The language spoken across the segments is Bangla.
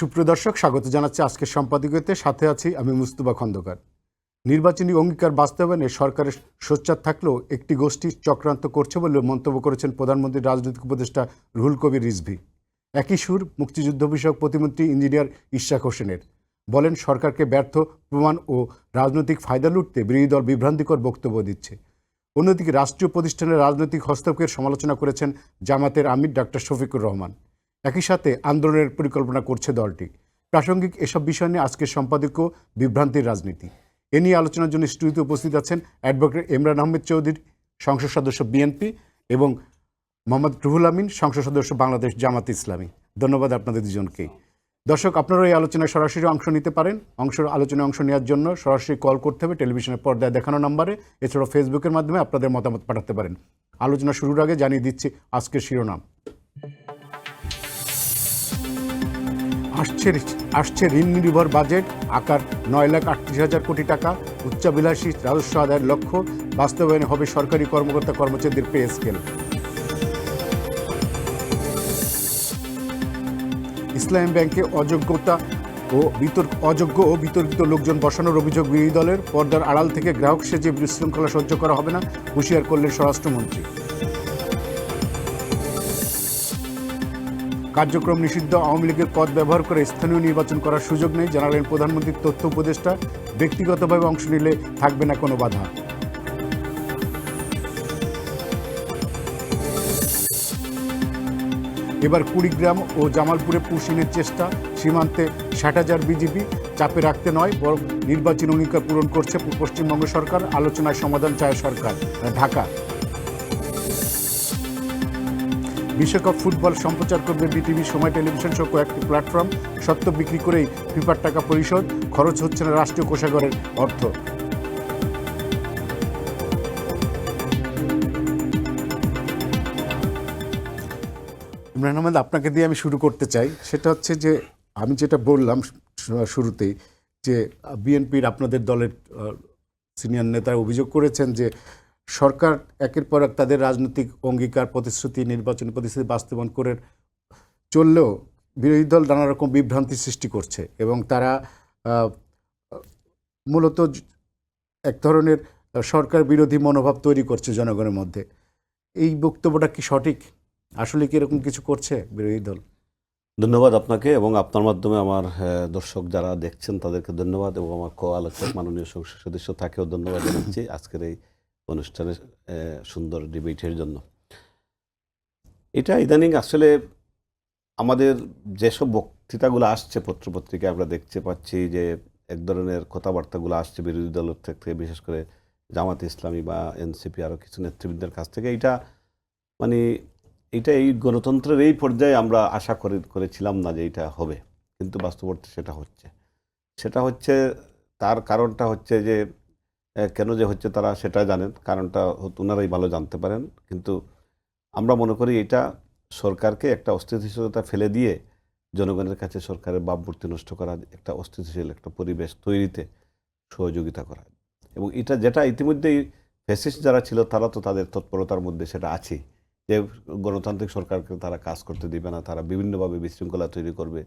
সুপ্রিয় দর্শক, স্বাগত জানাচ্ছি আজকের সম্পাদকীয়তে। সাথে আছি আমি মুস্তফা খন্দকার। নির্বাচনী অঙ্গীকার বাস্তবায়নে সরকারের সোচ্চার থাকলেও একটি গোষ্ঠী চক্রান্ত করছে বলে মন্তব্য করেছেন প্রধানমন্ত্রীর রাজনৈতিক উপদেষ্টা রুহুল কবির রিজভী। একই সুর মুক্তিযুদ্ধ বিষয়ক প্রতিমন্ত্রী ইঞ্জিনিয়ার ইশরাক হোসেনের। বলেন, সরকারকে ব্যর্থ প্রমাণ ও রাজনৈতিক ফায়দা লুটতে বিরোধী দল বিভ্রান্তিকর বক্তব্য দিচ্ছে। অন্যদিকে রাষ্ট্রীয় প্রতিষ্ঠানের রাজনৈতিক হস্তক্ষেপের সমালোচনা করেছেন জামাতের আমির ডাক্তার শফিকুর রহমান। একই সাথে আন্দোলনের পরিকল্পনা করছে দলটি। প্রাসঙ্গিক এসব বিষয় নিয়ে আজকের সম্পাদকীয় বিভ্রান্তির রাজনীতি। এ নিয়ে আলোচনার জন্য স্টুডিওতে উপস্থিত আছেন অ্যাডভোকেট ইমরান আহমেদ চৌধুরী, সংসদ সদস্য বিএনপি, এবং মোহাম্মদ রুহুল আমিন, সংসদ সদস্য বাংলাদেশ জামাত ইসলামী। ধন্যবাদ আপনাদের দুজনকেই। দর্শক, আপনারা এই আলোচনায় সরাসরি অংশ নিতে পারেন। আলোচনায় অংশ নেওয়ার জন্য সরাসরি কল করতে হবে টেলিভিশনের পর্দায় দেখানো নম্বরে। এছাড়াও ফেসবুকের মাধ্যমে আপনাদের মতামত পাঠাতে পারেন। আলোচনা শুরুর আগে জানিয়ে দিচ্ছি আজকের শিরোনাম। আসছে ঋণ নির্ভর বাজেট, আকার 9,38,000 কোটি টাকা, উচ্চাভিলাষী রাজস্ব আদায়ের লক্ষ্য, বাস্তবায়নে হবে সরকারি কর্মকর্তা কর্মচারীদের পে স্কেল। ইসলামী ব্যাংকে অযোগ্য ও বিতর্কিত লোকজন বসানোর অভিযোগ বিরোধী দলের। পর্দার আড়াল থেকে গ্রাহক সেজে বিশৃঙ্খলা সহ্য করা হবে না, হুঁশিয়ার করলেন স্বরাষ্ট্রমন্ত্রী। কার্যক্রম নিষিদ্ধ, আওয়ামী লীগের পদ ব্যবহার করে স্থানীয় নির্বাচন করার সুযোগ নেই, জানালেন প্রধানমন্ত্রীর তথ্য উপদেষ্টা। ব্যক্তিগতভাবে অংশ নিলে থাকবে না কোনো বাধা। এবার কুড়িগ্রাম ও জামালপুরে পুশিনের চেষ্টা, সীমান্তে 60,000 বিজিবি, চাপে রাখতে নয় বরং নির্বাচনী অঙ্গীকার পূরণ করছে পশ্চিমবঙ্গ সরকার। আলোচনায় সমাধান চায় সরকার। ঢাকা। বিশ্বকাপ ফুটবল সম্প্রচার করবে বিটিভি, সময় টেলিভিশন সহ কয়েকটি প্ল্যাটফর্ম। সত্ত্ব বিক্রি করেই ফিফার টাকা পরিশোধ, খরচ হচ্ছে না রাষ্ট্রীয় কোষাগারের অর্থ। ইমরান আহমেদ, আপনাকে দিয়ে আমি শুরু করতে চাই। সেটা হচ্ছে যে আমি যেটা বললাম শুরুতেই, যে বিএনপির আপনাদের দলের সিনিয়র নেতারা অভিযোগ করেছেন যে সরকার একের পর এক তাদের রাজনৈতিক অঙ্গীকার, প্রতিশ্রুতি, নির্বাচনী প্রতিশ্রুতি বাস্তবায়ন করে চললেও বিরোধী দল নানা রকম বিভ্রান্তি সৃষ্টি করছে এবং তারা মূলত এক ধরনের সরকার বিরোধী মনোভাব তৈরি করছে জনগণের মধ্যে। এই বক্তব্যটা কি সঠিক? আসলে কি এরকম কিছু করছে বিরোধী দল? ধন্যবাদ আপনাকে এবং আপনার মাধ্যমে আমার দর্শক যারা দেখছেন তাদেরকে ধন্যবাদ, এবং আমার আলোচক মাননীয় সংসদ সদস্য তাকেও ধন্যবাদ জানাচ্ছি আজকের এই অনুষ্ঠানে সুন্দর ডিবেটের জন্য। এটা ইদানিং আসলে আমাদের যেসব বক্তৃতাগুলো আসছে পত্রপত্রিকায় আমরা দেখতে পাচ্ছি যে এক ধরনের কথাবার্তাগুলো আসছে বিরোধী দলের থেকে, বিশেষ করে জামাত ইসলামী বা এনসিপি আরও কিছু নেতৃবৃন্দের কাছ থেকে। এটা এই গণতন্ত্রের এই পর্যায়ে আমরা আশা করেছিলাম না যে এটা হবে, কিন্তু বাস্তবতা সেটা হচ্ছে। তার কারণটা হচ্ছে যে কেন যে হচ্ছে তারা সেটা জানেন, কারণটা ওনারাই ভালো জানতে পারেন। কিন্তু আমরা মনে করি এটা সরকারকে একটা অস্থিতিশীলতা ফেলে দিয়ে জনগণের কাছে সরকারের ভাবমূর্তি নষ্ট করা, একটা অস্থিতিশীল একটা পরিবেশ তৈরিতে সহযোগিতা করা। এবং যেটা ইতিমধ্যেই ফ্যাসিস্ট যারা ছিল তারা তো তাদের তৎপরতার মধ্যে সেটা আছে যে গণতান্ত্রিক সরকারকে তারা কাজ করতে দিবে না, তারা বিভিন্নভাবে বিশৃঙ্খলা তৈরি করবে,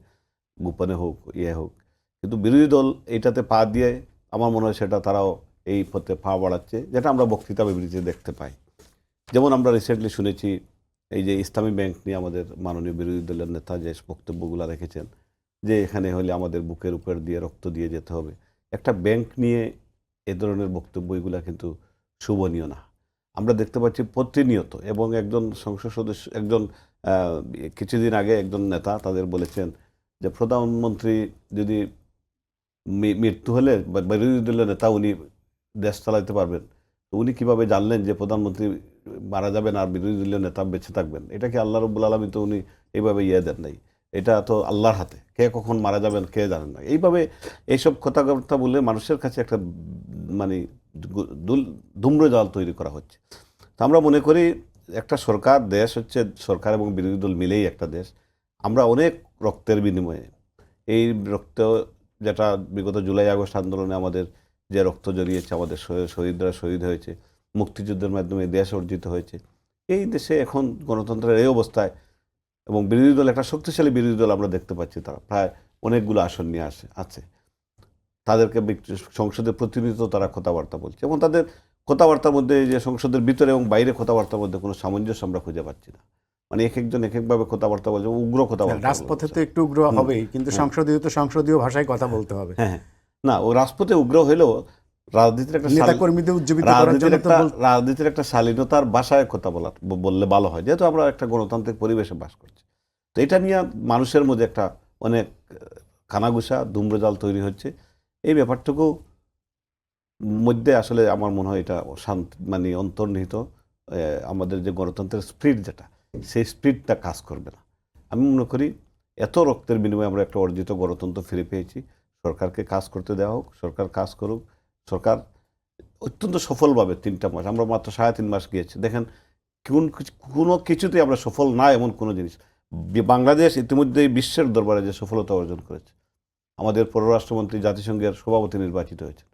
গোপনে হোক হোক। কিন্তু বিরোধী দল এইটাতে পা দিয়ে আমার মনে হয় সেটা তারাও এই পথে পা বাড়াচ্ছে, যেটা আমরা বক্তৃতা বিবৃতিতে দেখতে পাই। যেমন আমরা রিসেন্টলি শুনেছি এই যে ইসলামী ব্যাংক নিয়ে আমাদের মাননীয় বিরোধী দলের নেতা যে বক্তব্যগুলো রেখেছেন যে এখানে হলে আমাদের বুকের উপর দিয়ে রক্ত দিয়ে যেতে হবে। একটা ব্যাংক নিয়ে এ ধরনের বক্তব্যগুলো কিন্তু শোভনীয় না। আমরা দেখতে পাচ্ছি প্রতিনিয়ত, এবং একজন সংসদ সদস্য, কিছুদিন আগে একজন নেতা তাদের বলেছেন যে প্রধানমন্ত্রী যদি মৃত্যু হলে বা বিরোধী দলের নেতা উনি দেশ চালাতে পারবেন, তো উনি কীভাবে জানলেন যে প্রধানমন্ত্রী মারা যাবেন আর বিরোধী দলীয় নেতা বেঁচে থাকবেন? এটা কি আল্লাহ রাব্বুল আলামিন তো উনি এইভাবে দেন নাই, এটা তো আল্লাহর হাতে, কে কখন মারা যাবেন কে জানেন না। এইভাবে এইসব কথাবার্তা বলে মানুষের কাছে একটা ধূম্রজাল তৈরি করা হচ্ছে। তো আমরা মনে করি একটা দেশ হচ্ছে সরকার এবং বিরোধী দল মিলেই একটা দেশ। আমরা অনেক রক্তের বিনিময়ে এই রক্ত, যেটা বিগত জুলাই আগস্ট আন্দোলনে আমাদের যে রক্ত জড়িয়েছে, আমাদের শহীদরা শহীদ হয়েছে, মুক্তিযুদ্ধের মাধ্যমে দেশ অর্জিত হয়েছে, এই দেশে এখন গণতন্ত্রের এই অবস্থায় এবং বিরোধী দল একটা শক্তিশালী বিরোধী দল আমরা দেখতে পাচ্ছি, তারা প্রায় অনেকগুলো আসন নিয়ে আছে তাদেরকে সংসদে প্রতিনিয়ত তারা কথাবার্তা বলছে এবং তাদের কথাবার্তার মধ্যে যে সংসদের ভিতরে এবং বাইরে কথাবার্তার মধ্যে কোনো সামঞ্জস্য আমরা খুঁজে পাচ্ছি না। মানে এক একজন এক একভাবে কথাবার্তা বলছে, উগ্র কথাবার্তা রাজপথে বলছে। তো একটু উগ্র হবেই, কিন্তু সংসদীয় ভাষায় কথা বলতে হবে। হ্যাঁ, না, ও রাজপথে উগ্র হলেও রাজনীতির একটা নেতাকর্মীদের উজ্জীবিত করার জন্য তো রাজনীতির একটা শালীনতার ভাষায় কথা বললে ভালো হয়, যেহেতু আমরা একটা গণতান্ত্রিক পরিবেশে বাস করছি। তো এটা নিয়ে মানুষের মধ্যে একটা অনেক কানাঘুষা ধূম্রজাল তৈরি হচ্ছে। এই ব্যাপারটুকু মধ্যে আসলে আমার মনে হয় এটা মানে অন্তর্নিহিত আমাদের যে গণতন্ত্রের স্পিরিট যেটা, সেই স্পিরিটটা কাজ করবে না। আমি মনে করি এত রক্তের বিনিময়ে আমরা একটা অর্জিত গণতন্ত্র ফিরে পেয়েছি। সরকারকে কাজ করতে দেওয়া হোক, সরকার কাজ করুক। সরকার অত্যন্ত সফলভাবে 3টা মাস, আমরা মাত্র 3.5 মাস গিয়েছি, দেখেন কোনো কিছুতেই আমরা সফল না এমন কোনো জিনিস। বাংলাদেশ ইতিমধ্যেই বিশ্বের দরবারে যে সফলতা অর্জন করেছে, আমাদের পররাষ্ট্রমন্ত্রী জাতিসংঘের সভাপতি নির্বাচিত হয়েছে,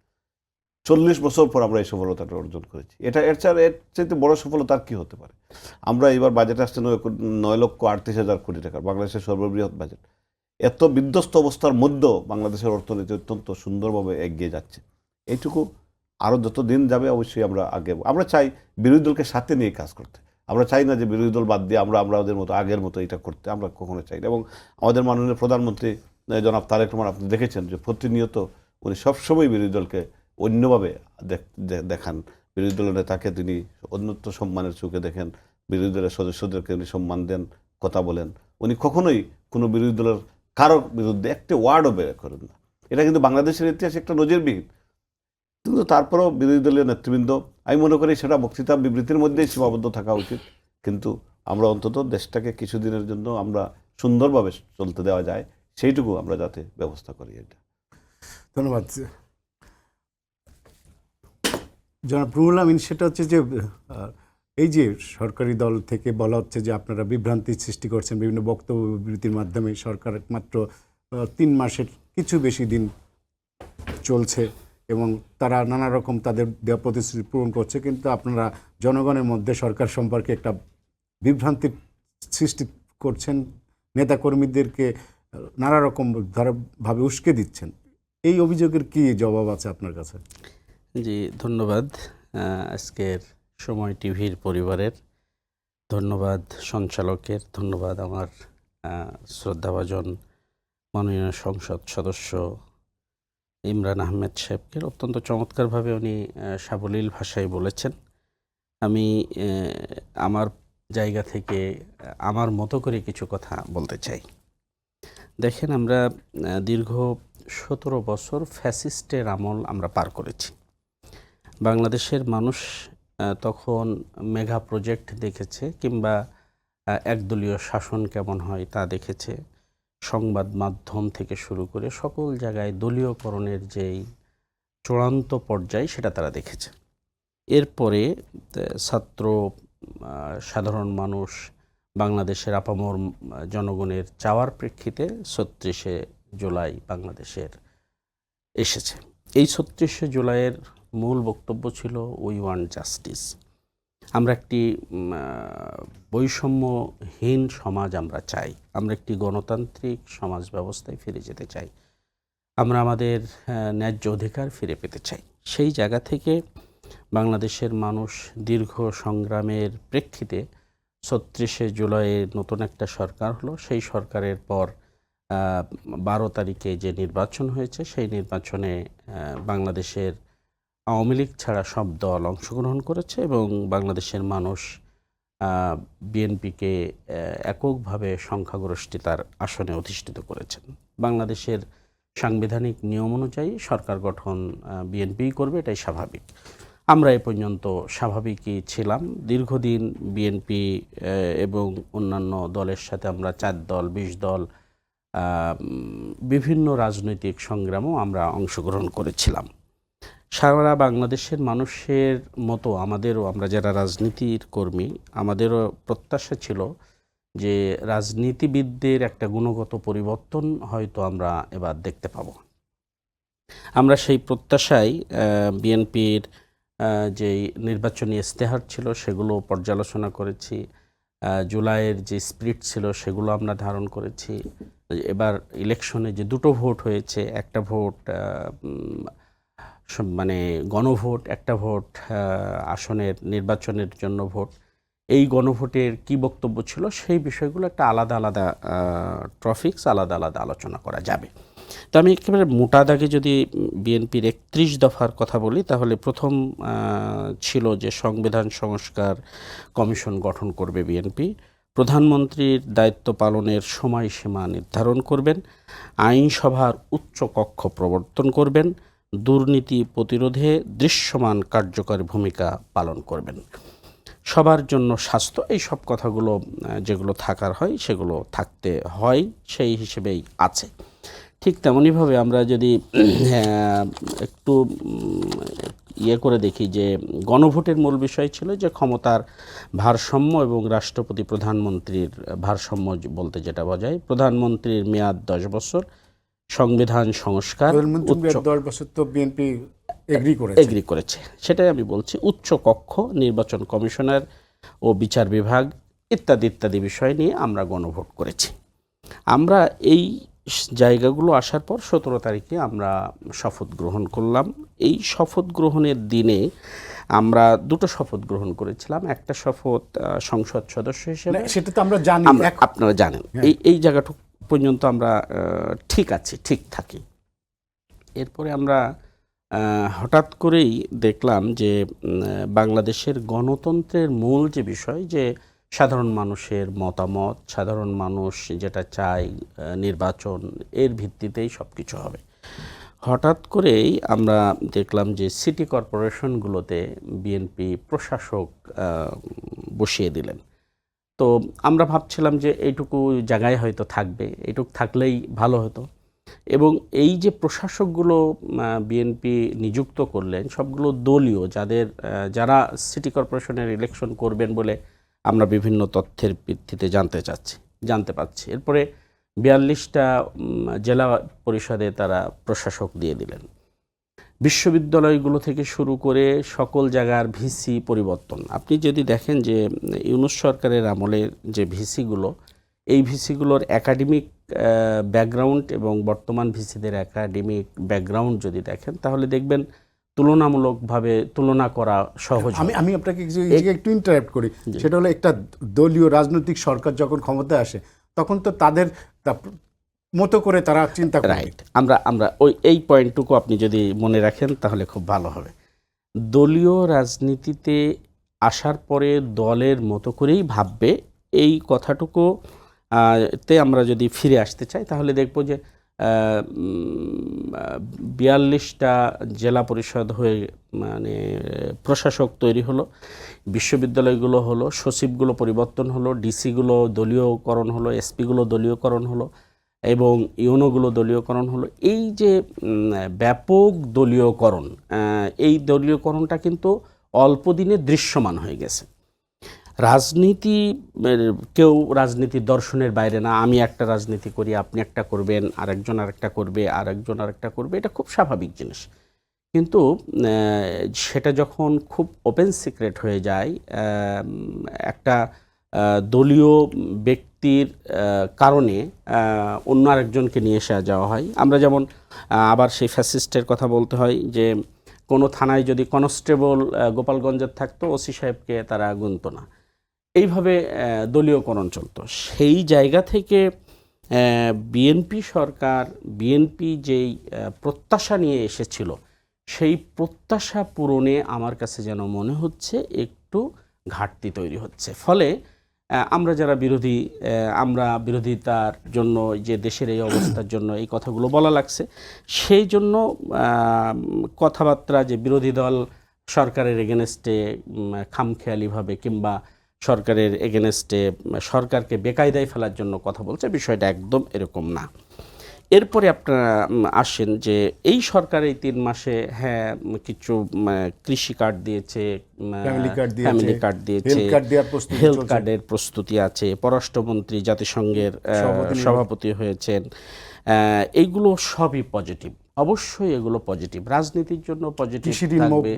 40 বছর পর আমরা এই সফলতাটা অর্জন করেছি। এর চাইতে বড় সফলতা আর কি হতে পারে? আমরা এবার বাজেট আসছে 9,38,000 কোটি টাকা, বাংলাদেশের সর্ববৃহৎ বাজেট। এত বিধ্বস্ত অবস্থার মধ্যেও বাংলাদেশের অর্থনীতি অত্যন্ত সুন্দরভাবে এগিয়ে যাচ্ছে। এইটুকু আরও যত দিন যাবে অবশ্যই আমরা চাই বিরোধী দলকে সাথে নিয়ে কাজ করতে। আমরা চাই না যে বিরোধী দল বাদ দিয়ে আমাদের মতো আগের মতো এটা করতে, আমরা কখনো চাই না। এবং আমাদের মাননীয় প্রধানমন্ত্রী জনাব তারেক রহমান, আপনি দেখেছেন যে প্রতিনিয়ত উনি সবসময় বিরোধী দলকে অন্যভাবে দেখান। বিরোধী দলের নেতাকে তিনি অন্যত্র সম্মানের চোখে দেখেন, বিরোধী দলের সদস্যদেরকে উনি সম্মান দেন, কথা বলেন। উনি কখনোই কোনো বিরোধী দলের কারো বিরুদ্ধে একটা ওয়ার্ডও বের করেন না। এটা কিন্তু বাংলাদেশের ইতিহাসে একটা নজিরবিহীন। কিন্তু তারপরেও বিরোধী দলীয় নেতৃবৃন্দ, আমি মনে করি সেটা বক্তৃতা বিবৃতির মধ্যেই সীমাবদ্ধ থাকা উচিত। কিন্তু আমরা অন্তত দেশটাকে কিছুদিনের জন্য আমরা সুন্দরভাবে চলতে দেওয়া যায়, সেইটুকু আমরা যাতে ব্যবস্থা করি। এটা ধন্যবাদ জনাব রুহুল আমিন। সেটা হচ্ছে যে এই যে সরকারি দল থেকে বলা হচ্ছে যে আপনারা বিভ্রান্তি সৃষ্টি করছেন বিভিন্ন বক্তব্য বিবৃতির মাধ্যমে। সরকার মাত্র 3 মাসের কিছু বেশি দিন চলছে এবং তারা নানা রকম তাদের দেওয়া প্রতিশ্রুতি পূরণ করছে, কিন্তু আপনারা জনগণের মধ্যে সরকার সম্পর্কে একটা বিভ্রান্তির সৃষ্টি করছেন, নেতাকর্মীদেরকে নানা রকম ভাবে উস্কে দিচ্ছেন। এই অভিযোগের কি জবাব আছে আপনার কাছে? জি, ধন্যবাদ আজকের সময় টিভির পরিবারের, ধন্যবাদ সঞ্চালকের, ধন্যবাদ আমার শ্রদ্ধাভাজন মাননীয় সংসদ সদস্য ইমরান আহমেদ সাহেবকে। অত্যন্ত চমৎকারভাবে উনি সাবলীল ভাষায় বলেছেন। আমি আমার জায়গা থেকে আমার মতো করে কিছু কথা বলতে চাই। দেখেন, আমরা দীর্ঘ 17 বছর ফ্যাসিস্টের আমল আমরা পার করেছি। বাংলাদেশের মানুষ তখন মেগা প্রজেক্ট দেখেছে, কিংবা একদলীয় শাসন কেমন হয় তা দেখেছে। সংবাদ মাধ্যম থেকে শুরু করে সকল জায়গায় দলীয়করণের যেই চূড়ান্ত পর্যায় সেটা তারা দেখেছে। এরপরে ছাত্র, সাধারণ মানুষ, বাংলাদেশের আপামর জনগণের চাওয়ার প্রেক্ষিতে 36শে জুলাই বাংলাদেশের এসেছে। এই 36শে জুলাইয়ের মূল বক্তব্য ছিল উই ওয়ান্ট জাস্টিস। আমরা একটি বৈষম্যহীন সমাজ আমরা চাই, আমরা একটি গণতান্ত্রিক সমাজ ব্যবস্থায় ফিরে যেতে চাই, আমরা আমাদের ন্যায্য অধিকার ফিরে পেতে চাই। সেই জায়গা থেকে বাংলাদেশের মানুষ দীর্ঘ সংগ্রামের প্রেক্ষিতে 36শে জুলাইয়ে নতুন একটা সরকার হলো। সেই সরকারের পর 12 তারিখে যে নির্বাচন হয়েছে, সেই নির্বাচনে বাংলাদেশের আওয়ামী লীগ ছাড়া সব দল অংশগ্রহণ করেছে এবং বাংলাদেশের মানুষ বিএনপিকে এককভাবে সংখ্যাগরিষ্ঠতার আসনে অধিষ্ঠিত করেছেন। বাংলাদেশের সাংবিধানিক নিয়ম অনুযায়ী সরকার গঠন বিএনপিই করবে, এটাই স্বাভাবিক। আমরা এ পর্যন্ত স্বাভাবিকই ছিলাম। দীর্ঘদিন বিএনপি এবং অন্যান্য দলের সাথে আমরা 4 দল 20 দল বিভিন্ন রাজনৈতিক সংগ্রামও আমরা অংশগ্রহণ করেছিলাম। সারা বাংলাদেশের মানুষের মতো আমাদেরও, আমরা যারা রাজনীতির কর্মী, আমাদেরও প্রত্যাশা ছিল যে রাজনীতিবিদদের একটা গুণগত পরিবর্তন হয়তো আমরা এবার দেখতে পাব। আমরা সেই প্রত্যাশায় বিএনপির যেই নির্বাচনী ইস্তেহার ছিল সেগুলো পর্যালোচনা করেছি, জুলাইয়ের যে স্পিরিট ছিল সেগুলো আমরা ধারণ করেছি। এবার ইলেকশনে যে দুটো ভোট হয়েছে, একটা ভোট মানে গণভোট, একটা ভোট আসনের নির্বাচনের জন্য ভোট, এই গণভোটের কি বক্তব্য ছিল সেই বিষয়গুলো একটা আলাদা আলাদা টপিকস, আলাদা আলাদা আলোচনা করা যাবে। তো আমি একেবারে মোটা দাগে যদি বিএনপির 31 দফার কথা বলি, তাহলে প্রথম ছিল যে সংবিধান সংস্কার কমিশন গঠন করবে বিএনপি, প্রধানমন্ত্রীর দায়িত্ব পালনের সময়সীমা নির্ধারণ করবেন, আইনসভার উচ্চ কক্ষ প্রবর্তন করবেন, দুর্নীতি প্রতিরোধে দৃশ্যমান কার্যকরী ভূমিকা পালন করবেন, সবার জন্য স্বাস্থ্য, এই সব কথাগুলো যেগুলো থাকার হয় সেগুলো থাকতে হয়, সেই হিসেবেই আছে। ঠিক তেমনইভাবে আমরা যদি একটু ইয়ে করে দেখি যে গণভোটের মূল বিষয় ছিল যে ক্ষমতার ভারসাম্য এবং রাষ্ট্রপতি প্রধানমন্ত্রীর ভারসাম্য বলতে যেটা বোঝায়, প্রধানমন্ত্রীর মেয়াদ 10 বছর, সংবিধান সংস্কার, প্রধানমন্ত্রী 10 বছর তো বিএনপি এগ্রি করেছে, সেটাই আমি বলছি। উচ্চ কক্ষ, নির্বাচন কমিশনার ও বিচার বিভাগ ইত্যাদি ইত্যাদি বিষয় নিয়ে আমরা গণভোট করেছি। আমরা এই জায়গাগুলো আসার পর 17 তারিখে আমরা শপথ গ্রহণ করলাম। এই শপথ গ্রহণের দিনে আমরা দুটো শপথ গ্রহণ করেছিলাম। একটা শপথ সংসদ সদস্য হিসেবে, সেটা তো আমরা জানি, আপনারা জানেন। এই জায়গাটুকু পর্যন্ত আমরা ঠিক আছি, ঠিক থাকি। এরপরে আমরা হঠাৎ করেই দেখলাম যে বাংলাদেশের গণতন্ত্রের মূল যে বিষয়, যে সাধারণ মানুষের মতামত, সাধারণ মানুষ যেটা চায় নির্বাচন, এর ভিত্তিতেই সব কিছু হবে। হঠাৎ করেই আমরা দেখলাম যে সিটি কর্পোরেশনগুলোতে বিএনপি প্রশাসক বসিয়ে দিলেন। তো আমরা ভাবছিলাম যে এইটুকু জায়গায় হয়তো থাকবে, এইটুকু থাকলেই ভালো হতো। এবং এই যে প্রশাসকগুলো বিএনপি নিযুক্ত করলেন, সবগুলো দলীয়, যারা সিটি কর্পোরেশনের ইলেকশন করবেন বলে আমরা বিভিন্ন তথ্যের ভিত্তিতে জানতে পাচ্ছি। এরপরে 42টা জেলা পরিষদে তারা প্রশাসক দিয়ে দিলেন। বিশ্ববিদ্যালয়গুলো থেকে শুরু করে সকল জায়গার ভিসি পরিবর্তন। আপনি যদি দেখেন যে ইউনূস সরকারের আমলের যে ভিসিগুলো, এই ভিসিগুলোর একাডেমিক ব্যাকগ্রাউন্ড এবং বর্তমান ভিসিদের একাডেমিক ব্যাকগ্রাউন্ড যদি দেখেন, তাহলে দেখবেন তুলনামূলকভাবে তুলনা করা সহজ। আমি আপনাকে একটু ইন্টারাপ্ট করি। সেটা হলো, একটা দলীয় রাজনৈতিক সরকার যখন ক্ষমতায় আসে তখন তো তাদের মতো করে তারা চিন্তা করে। রাইট, আমরা এই পয়েন্টটুকু আপনি যদি মনে রাখেন তাহলে খুব ভালো হবে। দলীয় রাজনীতিতে আসার পরে দলের মতো করেই ভাববে, এই কথাটুকু তে আমরা যদি ফিরে আসতে চাই তাহলে দেখব যে 42টা জেলা পরিষদ হয়ে মানে প্রশাসক তৈরি হলো, বিশ্ববিদ্যালয়গুলো হলো, সচিবগুলো পরিবর্তন হলো, ডিসিগুলো দলীয়করণ হলো, এসপিগুলো দলীয়করণ হলো এবং ইউনোগুলো দলীয়করণ হলো। এই যে ব্যাপক দলীয়করণ, এই দলীয়করণটা কিন্তু অল্প দিনে দৃশ্যমান হয়ে গেছে। রাজনীতি, কেউ রাজনীতির দর্শনের বাইরে না। আমি একটা রাজনীতি করি, আপনি একটা করবেন, আরেকজন আরেকটা করবে, আরেকজন আরেকটা করবে, এটা খুব স্বাভাবিক জিনিস। কিন্তু সেটা যখন খুব ওপেন সিক্রেট হয়ে যায়, একটা দলীয় ব্যক্তির কারণে অন্য আরেকজনকে নিয়ে এসে যাওয়া হয়। আমরা যেমন আবার সেই ফ্যাসিস্টের কথা বলতে হয় যে কোনো থানায় যদি কনস্টেবল গোপালগঞ্জের থাকতো, ওসি সাহেবকে তারা গুনতো না। এইভাবে দলীয়করণ চলতো। সেই জায়গা থেকে বিএনপি সরকার, বিএনপি যেই প্রত্যাশা নিয়ে এসেছিল, সেই প্রত্যাশা পূরণে আমার কাছে যেন মনে হচ্ছে একটু ঘাটতি তৈরি হচ্ছে। ফলে আমরা যারা বিরোধী, আমরা বিরোধিতার জন্য, যে দেশের এই অবস্থার জন্য এই কথাগুলো বলা লাগছে, সেই জন্য কথাবার্তা যে বিরোধী দল সরকারের এগেনস্টে খামখেয়ালিভাবে কিংবা সরকারের এগেনস্টে সরকারকে বেকায়দায় ফেলার জন্য কথা বলছে, বিষয়টা একদম এরকম না। এরপরে আপনারা আসেন যে এই সরকার এই 3 মাসে কিছু কৃষি কার্ড দিয়েছে, ফ্যামিলি কার্ড দিয়েছে, হেলথ কার্ডের প্রস্তুতি আছে, পররাষ্ট্রমন্ত্রী জাতিসংঘের সভাপতি হয়েছেন। এইগুলো সবই পজিটিভ, অবশ্যই এগুলো পজিটিভ, রাজনীতির জন্য পজিটিভ থাকবে।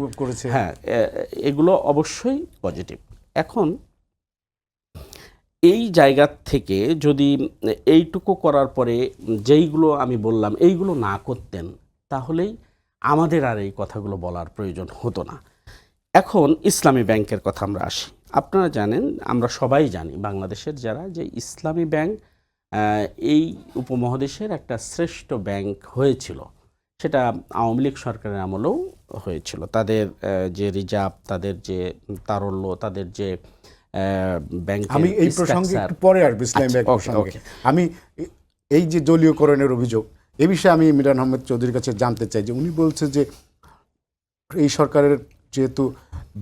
এগুলো অবশ্যই পজিটিভ। এখন এই জায়গা থেকে যদি এইটুকু করার পরে যেইগুলো আমি বললাম এইগুলো না করতেন, তাহলেই আমাদের আর এই কথাগুলো বলার প্রয়োজন হতো না। এখন ইসলামী ব্যাংকের কথা আমরা আসি। আপনারা জানেন, আমরা সবাই জানি বাংলাদেশের যারা, যে ইসলামী ব্যাংক এই উপমহাদেশের একটা শ্রেষ্ঠ ব্যাংক হয়েছিল। সেটা আওয়ামী লীগ সরকারের আমলেও হয়েছিল। তাদের যে রিজার্ভ, তাদের যে তারল্য, তাদের যে ব্যাংকের আমি এই প্রসঙ্গে structure- একটু পরে আসবো, ইসলামী আচ্ছা, ব্যাংক ওকে, প্রসঙ্গে। ওকে। আমি এই যে দলীয়করণের অভিযোগ, এ বিষয়ে আমি মিরান আহমেদ চৌধুরীর কাছে জানতে চাই যে উনি বলছে যে এই সরকারের যেহেতু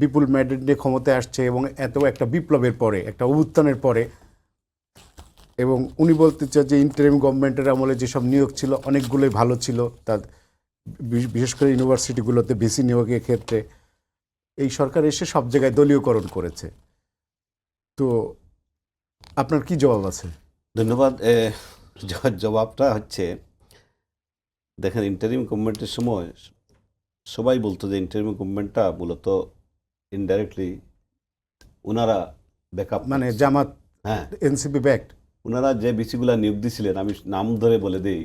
বিপুল ম্যান্ডেট নিয়ে ক্ষমতায় আসছে এবং এত একটা বিপ্লবের পরে, একটা অভ্যুত্থানের পরে, এবং উনি বলতে চান যে ইন্টারিম গভর্নমেন্টের আমলে যেসব নিয়োগ ছিল অনেকগুলোই ভালো ছিল, তার বিশেষ করে ইউনিভার্সিটিগুলোতে ভিসি নিয়োগের ক্ষেত্রে এই সরকার এসে সব জায়গায় দলীয়করণ করেছে। তো আপনার কি জবাব আছে? ধন্যবাদ। জবাবটা হচ্ছে, দেখেন, ইন্টারিম গভর্নমেন্টের সময় সবাই বলতো যে ইন্টারিম গভর্নমেন্টটা মূলত ইনডাইরেক্টলি ওনারা ব্যাকআপ, মানে জামাত, হ্যাঁ, এনসিপি ব্যাক্ট। ওনারা যে বিসিগুলা নিয়োগ দিছিলেন, আমি নাম ধরে বলে দিই,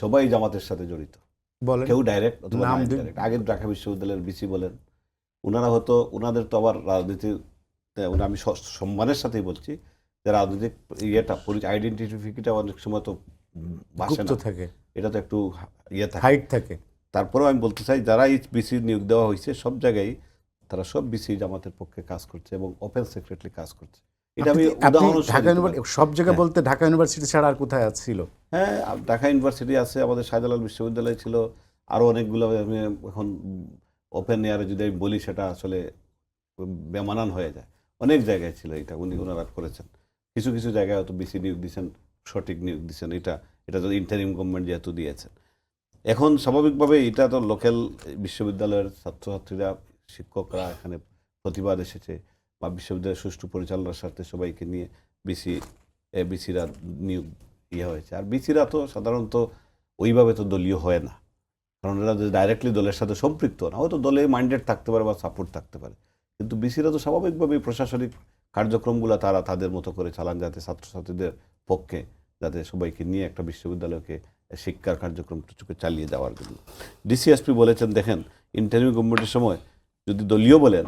সবাই জামাতের সাথে জড়িত। বলেন কেউ ডাইরেক্ট অথবা নাম দিন। ইনডাইরেক্ট। আগের ঢাকা বিশ্ববিদ্যালয়ের বিসি বলেন, ওনারা হয়তো, ওনাদের তো আবার রাজনীতির, আমি সম্মানের সাথেই বলছি, যে রাজনৈতিক ইয়েটা, আইডেন্টিফিকেটা অনেক সময় তো বাসে গুপ্ত না, থাকে, এটা তো একটু ইয়ে থাকে। হাইট থাকে। তারপরেও আমি বলতে চাই, যারা এই বিসি নিয়োগ দেওয়া হয়েছে সব জায়গায় তারা সব বিসি জামাতের পক্ষে কাজ করছে এবং ওপেন সেক্রেটারি কাজ করছে। এটা আমি আপনি উদাহরণ ঢাকা ইউনিভার্সিটি, সব জায়গায় হ্যাঁ। বলতে ঢাকা ইউনিভার্সিটি ছাড়া আর কোথায় ছিল? হ্যাঁ, ঢাকা ইউনিভার্সিটি আছে, আমাদের শাহজালাল বিশ্ববিদ্যালয় ছিল, আরও অনেকগুলো। আমি এখন ওপেন এয়ারে যদি আমি বলি সেটা আসলে বেমানান হয়ে যায়। অনেক জায়গায় ছিল এটা, ওনারা করেছেন। কিছু কিছু জায়গায় হয়তো বিসি নিয়োগ দিচ্ছেন, সঠিক নিয়োগ দিচ্ছেন। এটা তো ইন্টারিম গভর্নমেন্ট যেহেতু দিয়েছেন, এখন স্বাভাবিকভাবে এটা তো লোকাল বিশ্ববিদ্যালয়ের ছাত্রছাত্রীরা, শিক্ষকরা এখানে প্রতিবাদ এসেছে, বা বিশ্ববিদ্যালয়ের সুষ্ঠু পরিচালনার স্বার্থে সবাইকে নিয়ে বিসিরা নিয়োগ হয়েছে। আর বিসিরা তো সাধারণত ওইভাবে তো দলীয় হয় না, কারণ এরা ডাইরেক্টলি দলের সাথে সম্পৃক্ত না। হয়তো দলে মাইন্ডেড থাকতে পারে বা সাপোর্ট থাকতে পারে, কিন্তু বিসিরা তো স্বাভাবিকভাবে প্রশাসনিক কার্যক্রমগুলো তারা তাদের মতো করে চালান, যাতে ছাত্রছাত্রীদের পক্ষে, যাতে সবাইকে নিয়ে একটা বিশ্ববিদ্যালয়কে শিক্ষার কার্যক্রমটুকু চালিয়ে যাওয়ার জন্য। ডিসিএসপি বলেছেন, দেখেন, ইন্টারিম গভর্নমেন্টের সময় যদি দলীয় বলেন,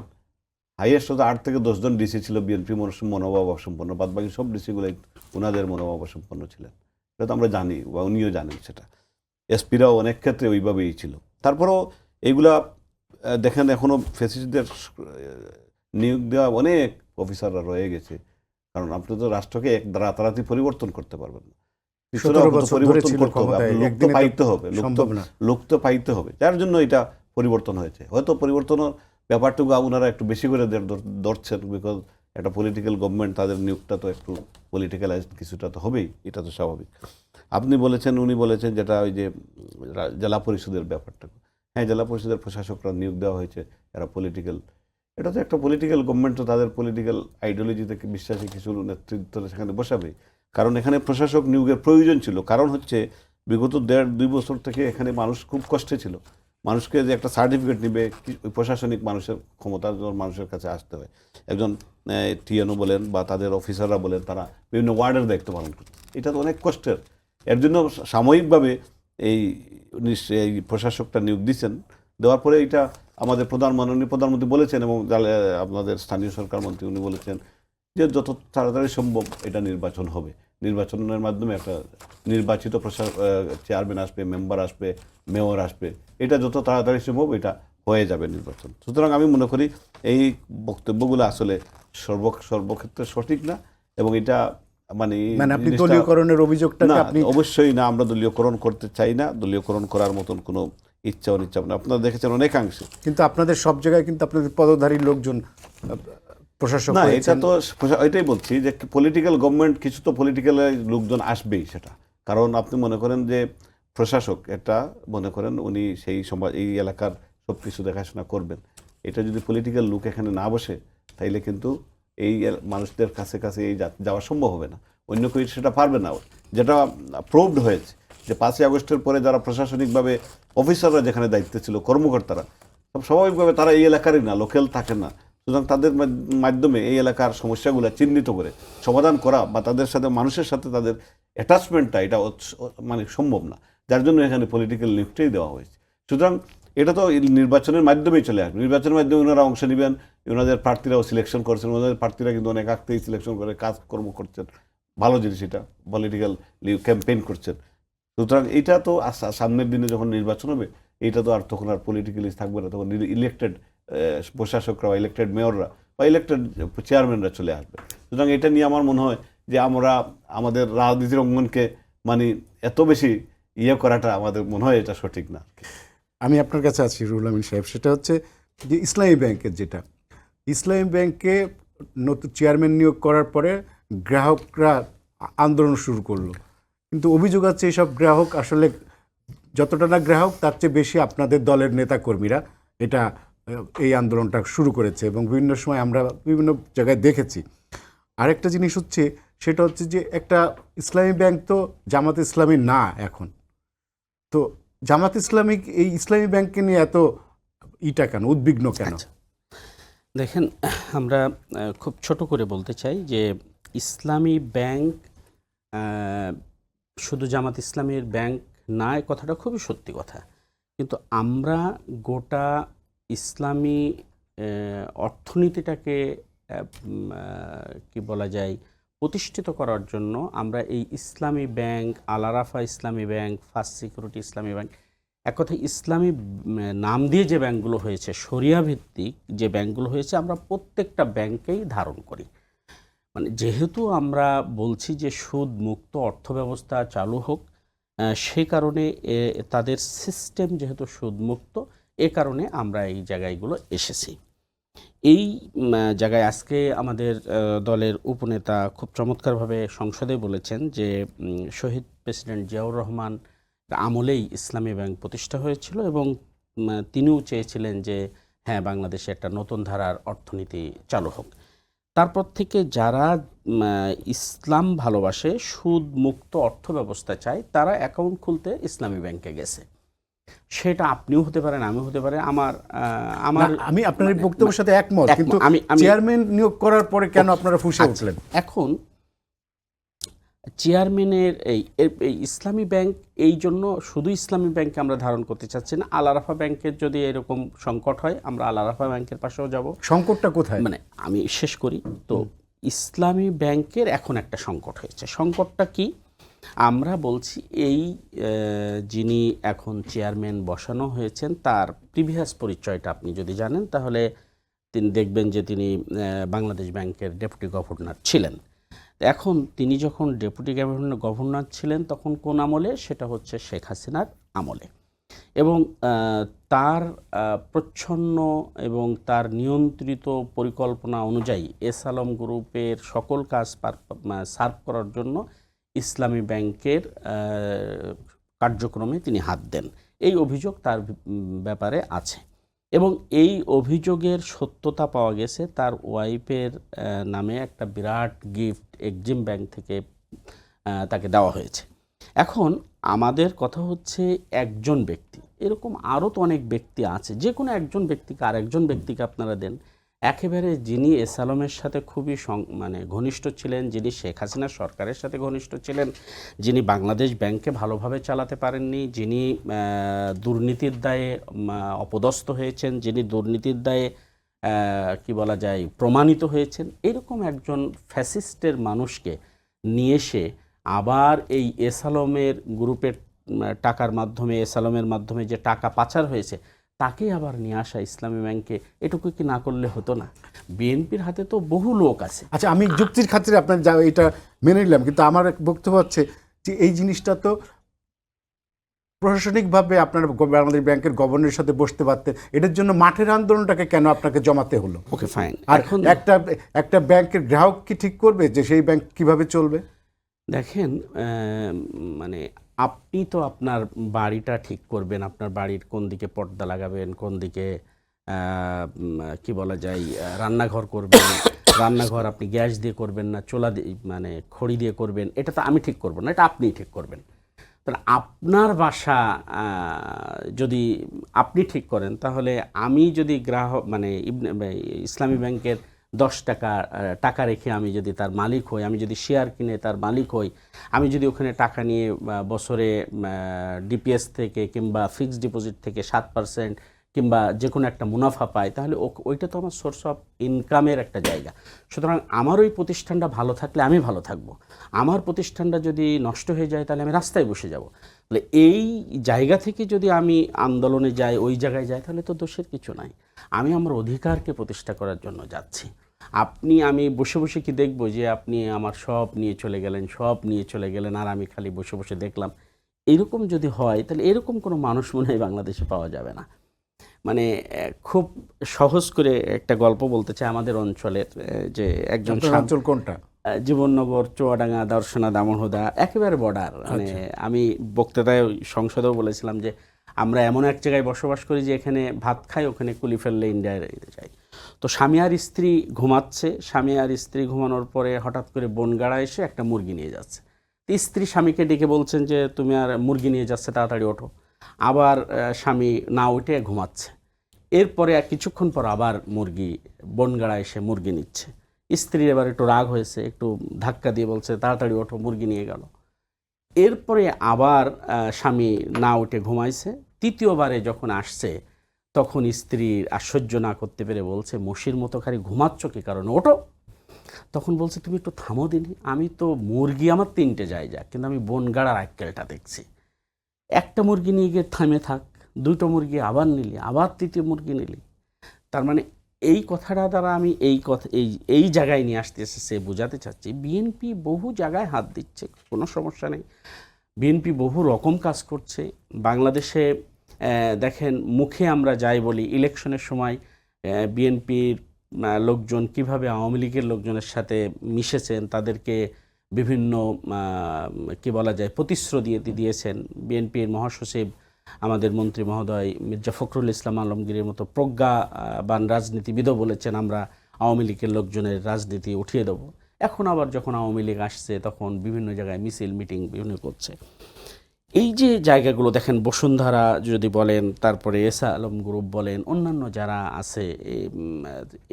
হাইয়েস্ট হতো 8 থেকে 10 জন ডিসি ছিল বিএনপি মনোভাব সম্পন্ন, বাদ বাকি সব ডিসিগুলোই ওনাদের মনোভাব সম্পন্ন ছিলেন। এটা তো আমরা জানি, বা উনিও জানেন সেটা। এসপিরাও অনেক ক্ষেত্রে ওইভাবেই ছিল। তারপরেও এইগুলা দেখেন, এখনও ফ্যাসিস্টদের নিয়োগ দেওয়া অনেক অফিসাররা রয়ে গেছে, কারণ আপনি তো রাষ্ট্রকে রাতারাতি পরিবর্তন করতে পারবেন না। 17 বছর ধরে পরিবর্তন ছিল করতে হবে, ক্ষমতায়, লোক তো একদিনে তো পাইতে হবে, সম্ভব না। লোক তো পাইতে হবে, যার জন্য এটা পরিবর্তন হয়েছে। হয়তো পরিবর্তনের ব্যাপারটুকু ওনারা একটু বেশি করে ধরছেন, বিকজ একটা পলিটিক্যাল গভর্নমেন্ট, তাদের নিয়োগটা তো একটু পলিটিক্যালাইজড কিছুটা তো হবেই, এটা তো স্বাভাবিক। আপনি বলেছেন, উনি বলেছেন যেটা ওই যে জেলা পরিষদের ব্যাপারটা, হ্যাঁ, জেলা পরিষদের প্রশাসকরা নিয়োগ দেওয়া হয়েছে, এরা পলিটিক্যাল। এটা তো একটা পলিটিক্যাল গভর্নমেন্ট, তো তাদের পলিটিক্যাল আইডিওলজিতে বিশ্বাসী কিছু নেতৃত্ব সেখানে বসাবে, কারণ এখানে প্রশাসক নিয়োগের প্রয়োজন ছিল। কারণ হচ্ছে বিগত 1.5-2 বছর থেকে এখানে মানুষ খুব কষ্টে ছিল। মানুষকে যে একটা সার্টিফিকেট নিবে, ওই প্রশাসনিক মানুষের ক্ষমতার মানুষের কাছে আসতে হয়। একজন টিএনও বলেন বা তাদের অফিসাররা বলেন, তারা বিভিন্ন ওয়ার্ডের দায়িত্ব পালন করতে, এটা তো অনেক কষ্টের। এর জন্য সাময়িকভাবে এই প্রশাসকটা নিয়োগ দিচ্ছেন, দেওয়ার পরে এটা আমাদের মাননীয় প্রধানমন্ত্রী বলেছেন, এবং আপনাদের স্থানীয় সরকার মন্ত্রী উনি বলেছেন যে যত তাড়াতাড়ি সম্ভব এটা নির্বাচন হবে। নির্বাচনের মাধ্যমে একটা নির্বাচিত চেয়ারম্যান আসবে, মেম্বার আসবে, মেয়র আসবে, এটা যত তাড়াতাড়ি সম্ভব এটা হয়ে যাবে নির্বাচন। সুতরাং আমি মনে করি এই বক্তব্যগুলো আসলে সর্বক্ষেত্রে সঠিক না, এবং এটা মানে আপনি দলীয়করণের অভিযোগটাকে আপনি অবশ্যই না, আমরা দলীয়করণ করতে চাই না, দলীয়করণ করার মতন কোনো ইচ্ছা অনিচ্ছা না। আপনারা দেখেছেন অনেকাংশে, কিন্তু আপনাদের সব জায়গায় কিন্তু আপনাদের পদধারী লোকজন প্রশাসক না, এটা হয়েছেন। তো এটাই বলছি যে পলিটিক্যাল গভর্নমেন্ট, কিছু তো পলিটিক্যাল লোকজন আসবেই সেটা। কারণ আপনি মনে করেন যে প্রশাসক এটা মনে করেন উনি সেই সমাজ, এই এলাকার সব কিছু দেখাশোনা করবেন। এটা যদি পলিটিক্যাল লোক এখানে না বসে, তাইলে কিন্তু এই মানুষদের কাছে কাছে এই যাওয়া সম্ভব হবে না, অন্য কেউ সেটা পারবে না। যেটা প্রুভড হয়েছে যে 5ই আগস্টের পরে যারা প্রশাসনিকভাবে অফিসাররা যেখানে দায়িত্বে ছিল, কর্মকর্তারা সব স্বাভাবিকভাবে তারা এই এলাকারই না, লোকাল থাকেন না, সুতরাং তাদের মাধ্যমে এই এলাকার সমস্যাগুলো চিহ্নিত করে সমাধান করা বা তাদের সাথে মানুষের সাথে তাদের অ্যাটাচমেন্টটা এটা মানে সম্ভব না, যার জন্য এখানে পলিটিক্যাল লিফটেই দেওয়া হয়েছে। সুতরাং এটা তো নির্বাচনের মাধ্যমেই চলে আসবে, নির্বাচনের মাধ্যমে ওনারা অংশ নেবেন, ওনাদের প্রার্থীরাও সিলেকশন করছেন, ওনাদের প্রার্থীরা কিন্তু অনেক আগতেই সিলেকশন করে কাজকর্ম করছেন, ভালো জিনিস, এটা পলিটিক্যাল ক্যাম্পেইন করছেন। সুতরাং এইটা তো সামনের দিনে যখন নির্বাচন হবে এইটা তো আর তখন আর পলিটিক্যালি থাকবে না, তখন ইলেক্টেড প্রশাসকরা বা ইলেক্টেড মেয়ররা বা ইলেক্টেড চেয়ারম্যানরা চলে আসবে। সুতরাং এটা নিয়ে আমার মনে হয় যে আমরা আমাদের রাজনীতির অঙ্গনকে মানে এত বেশি করাটা আমাদের মনে হয় এটা সঠিক না। আমি আপনার কাছে আছি রুহুল আমিন সাহেব, সেটা হচ্ছে যে ইসলামী ব্যাংকের যেটা, ইসলামী ব্যাংকে নতুন চেয়ারম্যান নিয়োগ করার পরে গ্রাহকরা আন্দোলন শুরু করলো, কিন্তু অভিযোগ আছে এইসব গ্রাহক আসলে যতটা না গ্রাহক তার চেয়ে বেশি আপনাদের দলের নেতাকর্মীরা এটা এই আন্দোলনটা শুরু করেছে এবং বিভিন্ন সময় আমরা বিভিন্ন জায়গায় দেখেছি। আরেকটা জিনিস হচ্ছে সেটা হচ্ছে যে একটা ইসলামী ব্যাংক তো জামাত ইসলামী না এখন, তো জামাত ইসলামিক এই ইসলামী ব্যাংককে নিয়ে এত কেন, উদ্বিগ্ন কেন? দেখেন, আমরা খুব ছোট করে বলতে চাই যে ইসলামী ব্যাংক শুধু জামাত ইসলামীর ব্যাংক না, এই কথাটা খুবই সত্যি কথা, কিন্তু আমরা গোটা ইসলামী অর্থনীতিটাকে কি বলা যায় প্রতিষ্ঠিত করার জন্য আমরা এই ইসলামী ব্যাংক, আল আরাফা ইসলামী ব্যাংক, ফার্স্ট সিকিউরিটি ইসলামী ব্যাংক, এক কথায় ইসলামী নাম দিয়ে যে ব্যাংকগুলো হয়েছে, শরিয়া ভিত্তিক যে ব্যাংকগুলো হয়েছে, আমরা প্রত্যেকটা ব্যাংকেই ধারণ করি। মানে যেহেতু আমরা বলছি যে সুদ মুক্ত অর্থব্যবস্থা চালু হোক, সেই কারণে তাদের সিস্টেম যেহেতু সুদমুক্ত, এ কারণে আমরা এই জায়গাগুলো এসেছি। এই জায়গায় আজকে আমাদের দলের উপনেতা খুব চমৎকারভাবে সংসদে বলেছেন যে শহীদ প্রেসিডেন্ট জিয়াউর রহমান আমলেই ইসলামী ব্যাংক প্রতিষ্ঠা হয়েছিল এবং তিনিও চেয়েছিলেন যে হ্যাঁ, বাংলাদেশে একটা নতুন ধারার অর্থনীতি চালু হোক। তারপর থেকে যারা ইসলাম ভালোবাসে, সুদ মুক্ত অর্থ ব্যবস্থা চায়, তারা অ্যাকাউন্ট খুলতে ইসলামী ব্যাংকে গেছে। সেটা আপনিও হতে পারেন, আমিও হতে পারে। আমি আপনার এই বক্তব্যের সাথে একমত, কিন্তু চেয়ারম্যান নিয়োগ করার পরে কেন আপনারা ফুঁসে উঠলেন? এখন চেয়ারম্যানের এই ইসলামী ব্যাংক, এই জন্য শুধু ইসলামী ব্যাংকে আমরা ধারণ করতে চাচ্ছি না। আল আরাফা ব্যাংকের যদি এরকম সংকট হয়, আমরা আল আরাফা ব্যাংকের পাশেও যাব। সংকটটা কোথায়? মানে আমি শেষ করি তো, ইসলামী ব্যাংকের এখন একটা সংকট হয়েছে। সংকটটা কি? আমরা বলছি এই যিনি এখন চেয়ারম্যান বসানো হয়েছেন, তার প্রিভিয়াস পরিচয়টা আপনি যদি জানেন তাহলে তিনি দেখবেন যে তিনি বাংলাদেশ ব্যাংকের ডেপুটি গভর্নর ছিলেন। এখন তিনি যখন ডেপুটি গভর্নর ছিলেন তখন কোন আমলে? সেটা হচ্ছে শেখ হাসিনার আমলে। এবং তার প্রচ্ছন্ন এবং তার নিয়ন্ত্রিত পরিকল্পনা অনুযায়ী এস আলম গ্রুপের সকল কাজ সার্ভ করার জন্য ইসলামী ব্যাংকের কার্যক্রমে তিনি হাত দেন, এই অভিযোগ তার ব্যাপারে আছে। এবং এই অভিযোগের সত্যতা পাওয়া গেছে, তার ওয়াইফের নামে একটা বিরাট গিফট এক্সিম ব্যাংক থেকে তাকে দেওয়া হয়েছে। এখন আমাদের কথা হচ্ছে একজন ব্যক্তি, এরকম আরও তো অনেক ব্যক্তি আছে, যে কোনো একজন ব্যক্তিকে আরেকজন ব্যক্তিকে আপনারা দেন, একেবারে যিনি এস আলমের সাথে খুবই ঘনিষ্ঠ ছিলেন, যিনি শেখ হাসিনা সরকারের সাথে ঘনিষ্ঠ ছিলেন, যিনি বাংলাদেশ ব্যাংকে ভালোভাবে চালাতে পারেননি, যিনি দুর্নীতির দায়ে অপদস্থ হয়েছেন, যিনি দুর্নীতির দায়ে কি বলা যায় প্রমাণিত হয়েছেন, এরকম একজন ফ্যাসিস্টের মানুষকে নিয়ে এসে আবার এই এস আলমের গ্রুপের টাকার মাধ্যমে, এস আলমের মাধ্যমে যে টাকা পাচার হয়েছে, তাকে আবার নিয়ে আসা ইসলামী ব্যাংকে, এটুকু কি না করলে হতো না? বিএনপির হাতে তো বহু লোক আছে। আচ্ছা, আমি যুক্তির খাতিরে আপনার এটা মেনে নিলাম, কিন্তু আমার বক্তব্য হচ্ছে যে এই জিনিসটা তো প্রশাসনিকভাবে আপনারা বাংলাদেশ ব্যাংকের গভর্নরের সাথে বসতে পারতেন, এটার জন্য মাঠের আন্দোলনটাকে কেন আপনাকে জমাতে হলো? ওকে, ফাইন। আর একটা ব্যাংকের গ্রাহক কি ঠিক করবে যে সেই ব্যাংক কিভাবে চলবে? দেখেন, আপনি তো আপনার বাড়িটা ঠিক করবেন, আপনার বাড়ির কোন দিকে পর্দা লাগাবেন, কোন দিকে কি বলা যায় রান্নাঘর করবেন, রান্নাঘর আপনি গ্যাস দিয়ে করবেন না চুলা দিয়ে খড়ি দিয়ে করবেন, এটা তো আমি ঠিক করব না, এটা আপনিই ঠিক করবেন। তাহলে আপনার বাসা যদি আপনি ঠিক করেন, তাহলে আমি যদি গ্রাহক মানে ইসলামী ব্যাংকের 10 টাকা রেখে আমি যদি তার মালিক হই, আমি যদি শেয়ার কিনে তার মালিক হই, আমি যদি ওখানে টাকা নিয়ে বছরে ডিপিএস থেকে কিংবা ফিক্সড ডিপোজিট থেকে 7% কিংবা যে কোনো একটা মুনাফা পাই, তাহলে ওইটা তো আমার সোর্স অফ ইনকামের একটা জায়গা। সুতরাং আমার ওই প্রতিষ্ঠানটা ভালো থাকলে আমি ভালো থাকবো, আমার প্রতিষ্ঠানটা যদি নষ্ট হয়ে যায় তাহলে আমি রাস্তায় বসে যাব। তাহলে এই জায়গা থেকে যদি আমি আন্দোলনে যাই, ওই জায়গায় যাই, তাহলে তো দোষের কিছু নাই। আমি আমার অধিকারকে প্রতিষ্ঠা করার জন্য যাচ্ছি। আমি বসে বসে কি দেখবো যে আপনি আমার সব নিয়ে চলে গেলেন আর আমি খালি বসে বসে দেখলাম? এরকম যদি হয় তাহলে এরকম কোনো মানুষ মনে হয় বাংলাদেশে পাওয়া যাবে না। মানে খুব সহজ করে একটা গল্প বলতে চাই আমাদের অঞ্চলের, যে একজন অঞ্চল কোনটা? জীবননগর, চুয়াডাঙ্গা, দর্শনা, দামোহদা, একেবারে বর্ডার। মানে আমি বক্তৃতায় সংসদেও বলেছিলাম যে আমরা এমন এক জায়গায় বসবাস করি যে এখানে ভাত খাই, ওখানে কুলি ফেললে ইন্ডিয়ায় যাই। তো স্বামী আর স্ত্রী ঘুমাচ্ছে, স্বামী আর স্ত্রী ঘুমানোর পরে হঠাৎ করে বনগাড়া এসে একটা মুরগি নিয়ে যাচ্ছে। তো স্ত্রী স্বামীকে ডেকে বলছেন যে তুমি আর মুরগি নিয়ে যাচ্ছে, তাড়াতাড়ি ওঠো। আবার স্বামী না উঠে ঘুমাচ্ছে। এরপরে কিছুক্ষণ পর আবার বনগাড়া এসে মুরগি নিচ্ছে। স্ত্রী এবার একটু রাগ হয়েছে, একটু ধাক্কা দিয়ে বলছে তাড়াতাড়ি ওঠো, মুরগি নিয়ে গেল। এরপরে আবার স্বামী না উঠে ঘুমাইছে। তৃতীয়বারে যখন আসছে তখন স্ত্রী আর সহ্য না করতে পেরে বলছে, মশির মতো খালি ঘুমাচ্ছ কি কারণে, ওঠো। তখন বলছে তুমি একটু থামো দিনি, আমি তো মুরগি আমার 3টে জায়গা, কিন্তু আমি বনগাড়ার আক্কেলটা দেখছি। একটা মুরগি নিয়ে গিয়ে থামে থাক, 2টো মুরগি আবার নিলি, আবার 3য় মুরগি নিলি। তার মানে এই কথাটা দ্বারা আমি এই জায়গায় নিয়ে আসতে এসেছে বোঝাতে চাচ্ছি, বিএনপি বহু জায়গায় হাত দিচ্ছে, কোনো সমস্যা নেই। বিএনপি বহু রকম কাজ করছে বাংলাদেশে। দেখেন, মুখে আমরা যাই বলি, ইলেকশনের সময় বিএনপির লোকজন কিভাবে আওয়ামী লীগের লোকজনের সাথে মিশেছেন, তাদেরকে বিভিন্ন কি বলা যায় প্রতিশ্রুতি দিয়েছেন। বিএনপির মহাসচিব আমাদের মন্ত্রী মহোদয় মির্জা ফখরুল ইসলাম আলমগীরের মতো প্রজ্ঞাবান রাজনীতিবিদও বলেছেন আমরা আওয়ামী লীগের লোকজনের রাজনীতি উঠিয়ে দেবো। এখন আবার যখন আওয়ামী লীগ আসছে তখন বিভিন্ন জায়গায় মিছিল মিটিং বিভিন্ন করছে। এই যে জায়গাগুলো দেখেন, বসুন্ধরা যদি বলেন, তারপরে এসা আলম গ্রুপ বলেন, অন্যান্য যারা আছে,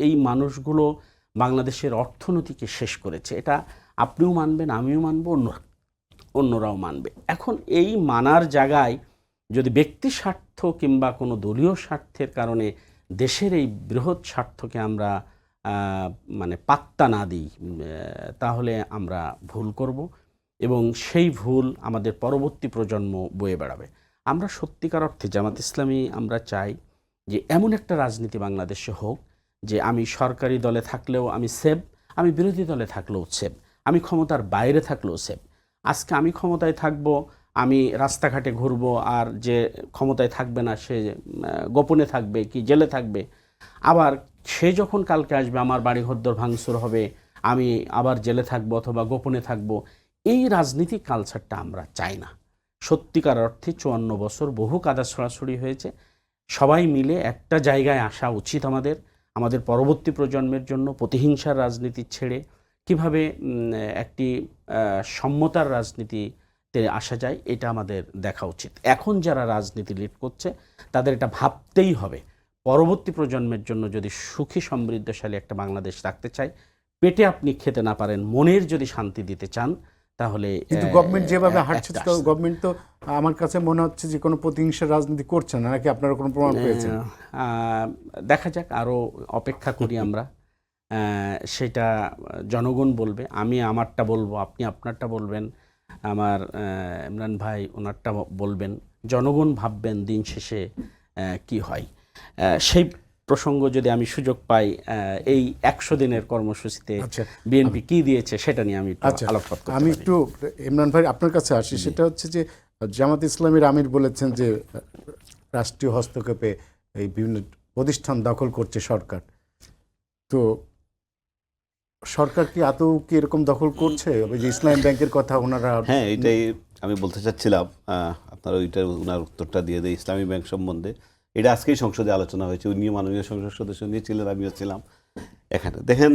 এই মানুষগুলো বাংলাদেশের অর্থনীতিকে শেষ করেছে। এটা আপনিও মানবেন, আমিও মানব, অন্যরাও মানবে। এখন এই মানার জায়গায় যদি ব্যক্তি স্বার্থ কিংবা কোনো দলীয় স্বার্থের কারণে দেশের এই বৃহৎ স্বার্থকে আমরা মানে পাত্তা না দিই, তাহলে আমরা ভুল করব এবং সেই ভুল আমাদের পরবর্তী প্রজন্ম বয়ে বেড়াবে। আমরা সত্যিকার অর্থে জামাত ইসলামী আমরা চাই যে এমন একটা রাজনীতি বাংলাদেশে হোক যে আমি সরকারি দলে থাকলেও আমি সেভ, আমি বিরোধী দলে থাকলেও সেভ, আমি ক্ষমতার বাইরে থাকলেও সেভ। আজকে আমি ক্ষমতায় থাকবো, আমি রাস্তাঘাটে ঘুরবো, আর যে ক্ষমতায় থাকবে না সে গোপনে থাকবে কি জেলে থাকবে। আবার সে যখন কালকে আসবে আমার বাড়ি ঘরদোর ভাঙচুর হবে, আমি আবার জেলে থাকবো অথবা গোপনে থাকবো। এই রাজনীতিক কালচারটা আমরা চাই না। সত্যিকার অর্থে 54 বছর বহু কাদা ছড়াছড়ি হয়েছে, সবাই মিলে একটা জায়গায় আসা উচিত আমাদের পরবর্তী প্রজন্মের জন্য। প্রতিহিংসার রাজনীতি ছেড়ে কিভাবে একটি সম্মতার রাজনীতিতে আসা যায়, এটা আমাদের দেখা উচিত। এখন যারা রাজনীতি লিড করছে তাদের এটা ভাবতেই হবে, পরবর্তী প্রজন্মের জন্য যদি সুখী সমৃদ্ধশালী একটা বাংলাদেশ রাখতে চাই, পেটে আপনি খেতে না পারেন, মনের যদি শান্তি দিতে চান, তাহলে কিন্তু গভর্নমেন্ট যেভাবে হাঁটছে, তো গভর্নমেন্ট তো আমার কাছে মনে হচ্ছে যে কোনো প্রতিহিংসার রাজনীতি করছে না, নাকি আপনারা কোনো প্রমাণ পেয়েছেন? দেখা যাক, আরও অপেক্ষা করি আমরা, সেটা জনগণ বলবে। আমি আমারটা বলবো, আপনি আপনারটা বলবেন, আমার ইমরান ভাই ওনারটা বলবেন, জনগণ ভাববেন দিন শেষে কি হয়। সেই প্রসঙ্গ যদি আমি সুযোগ পাই এই 100 দিনের কর্মসূচিতে বিএনপি কি দিয়েছে সেটা নিয়ে আমি আলোকপাত করতে পারি। আমি একটু ইমরান ভাই আপনার কাছে আসি। সেটা হচ্ছে যে জামাত ইসলামীর আমির বলেছেন যে রাষ্ট্রীয় হস্তক্ষেপে এই বিভিন্ন প্রতিষ্ঠান দখল করছে সরকার। তো সরকার কি আদৌ কি এরকম দখল করছে? ওই যে ইসলামী ব্যাংকের কথা ওনারা, হ্যাঁ, এটাই আমি বলতে চাচ্ছিলাম। আপনারা ওনার উত্তরটা দিয়ে দেয় ইসলামী ব্যাংক সম্বন্ধে। এটা আজকেই সংসদে আলোচনা হয়েছে, উনি মাননীয় সংসদ সদস্য নিয়েছিলেন, আমিও ছিলাম এখানে। দেখেন,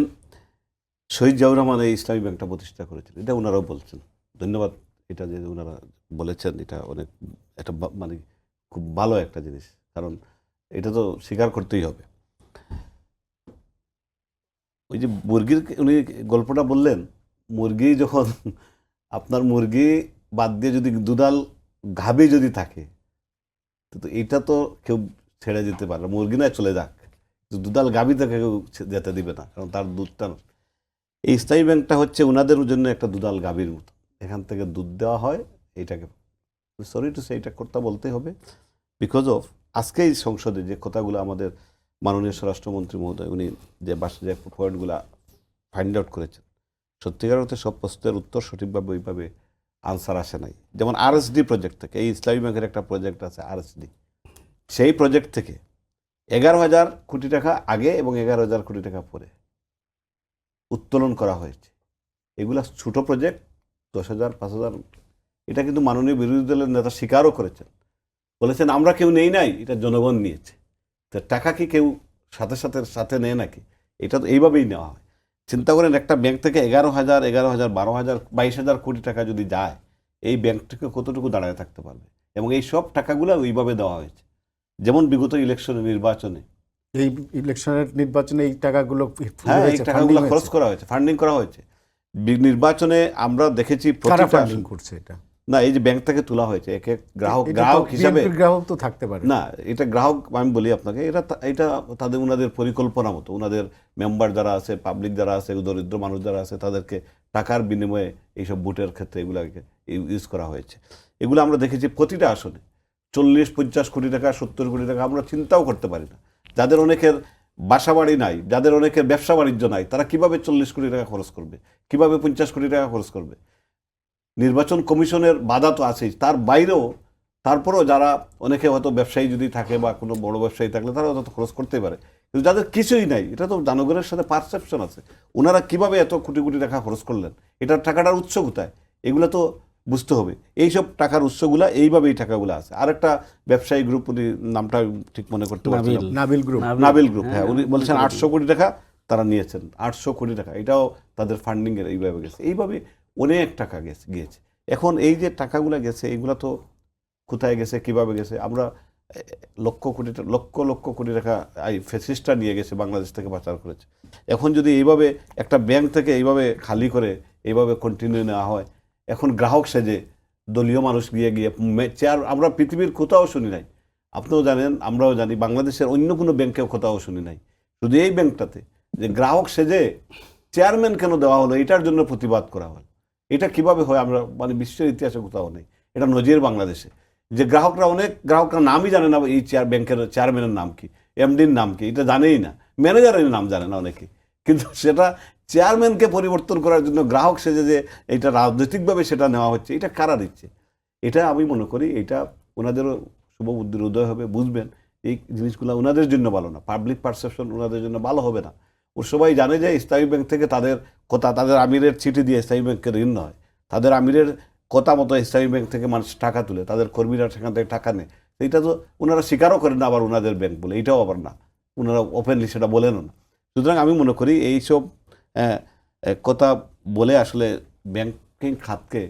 শহীদ জিয়াউর রহমান এই ইসলামী ব্যাংকটা প্রতিষ্ঠা করেছিলেন, এটা ওনারাও বলছেন। ধন্যবাদ এটা যে ওনারা বলেছেন এটা অনেক একটা মানে খুব ভালো একটা জিনিস, কারণ এটা তো স্বীকার করতেই হবে। ওই যে মুরগির উনি গল্পটা বললেন, মুরগি যখন আপনার মুরগি বাদ দিয়ে যদি দুধাল গাভী যদি থাকে, তো এটা তো কেউ ছেড়ে যেতে পারে না, মুরগি নয় চলে যাক, দুধাল গাভী থেকে কেউ যেতে দিবে না, কারণ তার দুধটা। এই স্থায়ী ব্যাংকটা হচ্ছে ওনাদের জন্য একটা দুধাল গাভীর মতো, এখান থেকে দুধ দেওয়া হয়। এইটাকে সরি টু সে এটা কথা বলতে হবে, বিকজ অফ আজকে এই সংসদে যে কথাগুলো আমাদের মাননীয় স্বরাষ্ট্রমন্ত্রী মহোদয় উনি যে যে পয়েন্টগুলো ফাইন্ড আউট করেছেন, সত্যিকার অর্থে সব প্রশ্নের উত্তর সঠিকভাবে ওইভাবে আনসার আসে নাই। যেমন আরএসডি প্রজেক্ট থেকে, এই ইসলামী ব্যাংকের একটা প্রজেক্ট আছে আরএসডি, সেই প্রজেক্ট থেকে 11,000 কোটি টাকা আগে এবং 11,000 কোটি টাকা পরে উত্তোলন করা হয়েছে। এগুলা ছোটো প্রজেক্ট, 10,000 5,000। এটা কিন্তু মাননীয় বিরোধী দলের নেতা স্বীকারও করেছেন, বলেছেন আমরা কেউ নেই নাই, এটা জনগণ নিয়েছে। তো টাকা কি কেউ সাথে সাথে সাথে নেয় নাকি? এটা তো এইভাবেই নেওয়া হয়। চিন্তা করেন একটা ব্যাংক থেকে 11,000 12,000 22,000 কোটি টাকা যদি যায়, এই ব্যাংকটাকে কতটুকু দাঁড়ায় থাকতে পারবে? এবং এই সব টাকাগুলো ওইভাবে দেওয়া হয়েছে। যেমন বিগত ইলেকশনে নির্বাচনে, এই ইলেকশনের নির্বাচনে এই টাকাগুলো হ্যাঁ এই টাকাগুলো খরচ করা হয়েছে, ফান্ডিং করা হয়েছে। নির্বাচনে আমরা দেখেছি কারা প্রতিটা ফান্ডিং করছে এটা? না, এই যে ব্যাংক থেকে তোলা হয়েছে এক এক গ্রাহক হিসাবে, গ্রাহক তো থাকতে পারে না এটা গ্রাহক আমি বলি আপনাকে, এটা তাদের ওনাদের পরিকল্পনা মতো, ওনাদের মেম্বার যারা আছে, পাবলিক যারা আছে, দরিদ্র মানুষ যারা আছে, তাদেরকে টাকার বিনিময়ে এইসব ভোটের ক্ষেত্রে এগুলাকে ইউজ করা হয়েছে। এগুলো আমরা দেখেছি প্রতিটা আসনে 40-50 কোটি টাকা, 70 কোটি টাকা আমরা চিন্তাও করতে পারি না। যাদের অনেকের বাসা বাড়ি নাই, যাদের অনেকের ব্যবসা বাণিজ্য নাই, তারা কিভাবে 40 কোটি টাকা খরচ করবে, কিভাবে 50 কোটি টাকা খরচ করবে? নির্বাচন কমিশনের বাধা তো আছেই, তার বাইরেও তারপরেও যারা অনেকে হয়তো ব্যবসায়ী যদি থাকে বা কোনো বড় ব্যবসায়ী থাকলে তারা হয়তো খরচ করতেই পারে, কিন্তু যাদের কিছুই নাই, এটা তো জনগণের সাথে পারসেপশন আছে, ওনারা কিভাবে এত কোটি কোটি টাকা খরচ করলেন, এটার টাকাটার উৎস কোথায়, এগুলো তো বুঝতে হবে। এইসব টাকার উৎসগুলা এইভাবে এই টাকাগুলো আছে। আরেকটা ব্যবসায়ী গ্রুপ, উনি নামটা ঠিক মনে করতে পারছি না, নাবিল গ্রুপ, হ্যাঁ, উনি বলছেন 800 কোটি টাকা তারা নিয়েছেন, 800 কোটি টাকা, এটাও তাদের ফান্ডিংয়ের এইভাবে গেছে। এইভাবে অনেক টাকা গিয়েছে। এখন এই যে টাকাগুলো গেছে, এইগুলা তো কোথায় গেছে, কিভাবে গেছে? আমরা লক্ষ কোটি টাকা এই ফ্যাসিস্টরা নিয়ে গেছে, বাংলাদেশ থেকে পাচার করেছে। এখন যদি এইভাবে একটা ব্যাংক থেকে এইভাবে খালি করে এইভাবে কন্টিনিউ নেওয়া হয়, এখন গ্রাহক সেজে দলীয় মানুষ গিয়ে চেয়ার, আমরা পৃথিবীর কোথাও শুনি নাই, আপনিও জানেন আমরাও জানি, বাংলাদেশের অন্য কোনো ব্যাংকেও কোথাও শুনি নাই, শুধু এই ব্যাংকটাতে যে গ্রাহক সেজে চেয়ারম্যান কেন দেওয়া হলো, এটার জন্য প্রতিবাদ করা হলো। এটা কিভাবে হয় আমরা মানে বিশ্বের ইতিহাসে কোথাও নেই, এটা নজির বাংলাদেশে। যে গ্রাহকরা নামই জানে না এই ব্যাংকের চেয়ারম্যানের নাম কি, এমডির নাম কি, এটা জানেই না, ম্যানেজারের নাম জানে না অনেকে, কিন্তু সেটা চেয়ারম্যানকে পরিবর্তন করার জন্য গ্রাহক সেজে যে এটা রাজনৈতিকভাবে সেটা নেওয়া হচ্ছে, এটা কারা দিচ্ছে? এটা আমি মনে করি এটা ওনাদেরও শুভ বুদ্ধির উদয় হবে, বুঝবেন এই জিনিসগুলো ওনাদের জন্য ভালো না, পাবলিক পারসেপশন ওনাদের জন্য ভালো হবে না। ও সবাই জানে যে ইসলামী ব্যাংক থেকে তাদের কথা, তাদের আমিরের চিঠি দিয়ে ইসলামী ব্যাংকে ঋণ হয়, তাদের আমিরের কথা মতো ইসলামী ব্যাংক থেকে মানুষ টাকা তুলে, তাদের কর্মীরা সেখান থেকে টাকা নেয়। এইটা তো ওনারা স্বীকারও করেন না, আবার ওনাদের ব্যাংক বলে, এইটাও আবার না, ওনারা ওপেনলি সেটা বলেনও না। সুতরাং আমি মনে করি এইসব কথা বলে আসলে ব্যাংকিং খাতকে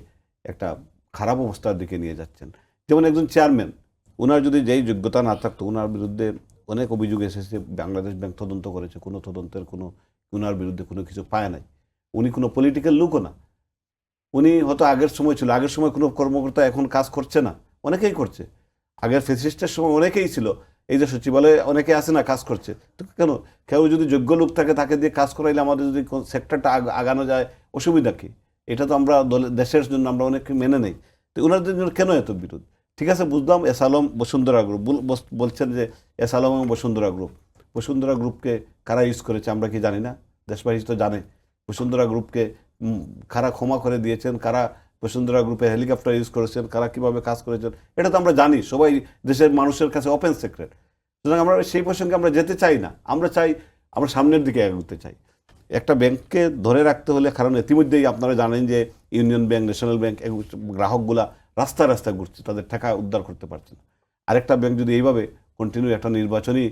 একটা খারাপ অবস্থার দিকে নিয়ে যাচ্ছেন। যেমন একজন চেয়ারম্যান, ওনার যদি যেই যোগ্যতা না থাকতো, ওনার বিরুদ্ধে অনেক অভিযোগ এসেছে, বাংলাদেশ ব্যাংক তদন্ত করেছে, কোনো তদন্তের ওনার বিরুদ্ধে কোনো কিছু পায় নাই। উনি কোনো পলিটিক্যাল লোকও না, উনি হয়তো আগের সময় কোনো কর্মকর্তা এখন কাজ করছে না, অনেকেই করছে। আগের ফ্যাসিস্টের সময় অনেকেই ছিল, এই যে সচিবালয়ে অনেকে আছে না কাজ করছে, তো কেউ যদি যোগ্য লোক থাকে তাকে দিয়ে কাজ করাইলে আমাদের যদি সেক্টরটা আগানো যায়, অসুবিধা কি? এটা তো আমরা দেশের জন্য আমরা অনেক মেনে নেই, তো ওনাদের জন্য কেন এত বিরোধ? ঠিক আছে, বুঝলাম এস আলম বসুন্ধরা গ্রুপ বলছেন যে এস আলম এবং বসুন্ধরা গ্রুপকে কারা ইউজ করেছে আমরা কি জানি না? দেশবাসী তো জানে বসুন্ধরা গ্রুপকে কারা ক্ষমা করে দিয়েছেন, কারা বসুন্ধরা গ্রুপে হেলিকপ্টার ইউজ করেছেন, কারা কীভাবে কাজ করেছেন, এটা তো আমরা জানি, সবাই দেশের মানুষের কাছে ওপেন সিক্রেট। সুতরাং আমরা সেই প্রসঙ্গে আমরা যেতে চাই না, আমরা সামনের দিকে এগোতে চাই। একটা ব্যাংককে ধরে রাখতে হলে, কারণ ইতিমধ্যেই আপনারা জানেন যে ইউনিয়ন ব্যাংক, ন্যাশনাল ব্যাংক, গ্রাহকগুলা রাস্তায় ঘুরছে, তাদের টাকা উদ্ধার করতে পারছে না। আরেকটা ব্যাংক যদি এইভাবে কন্টিনিউ একটা নির্বাচনী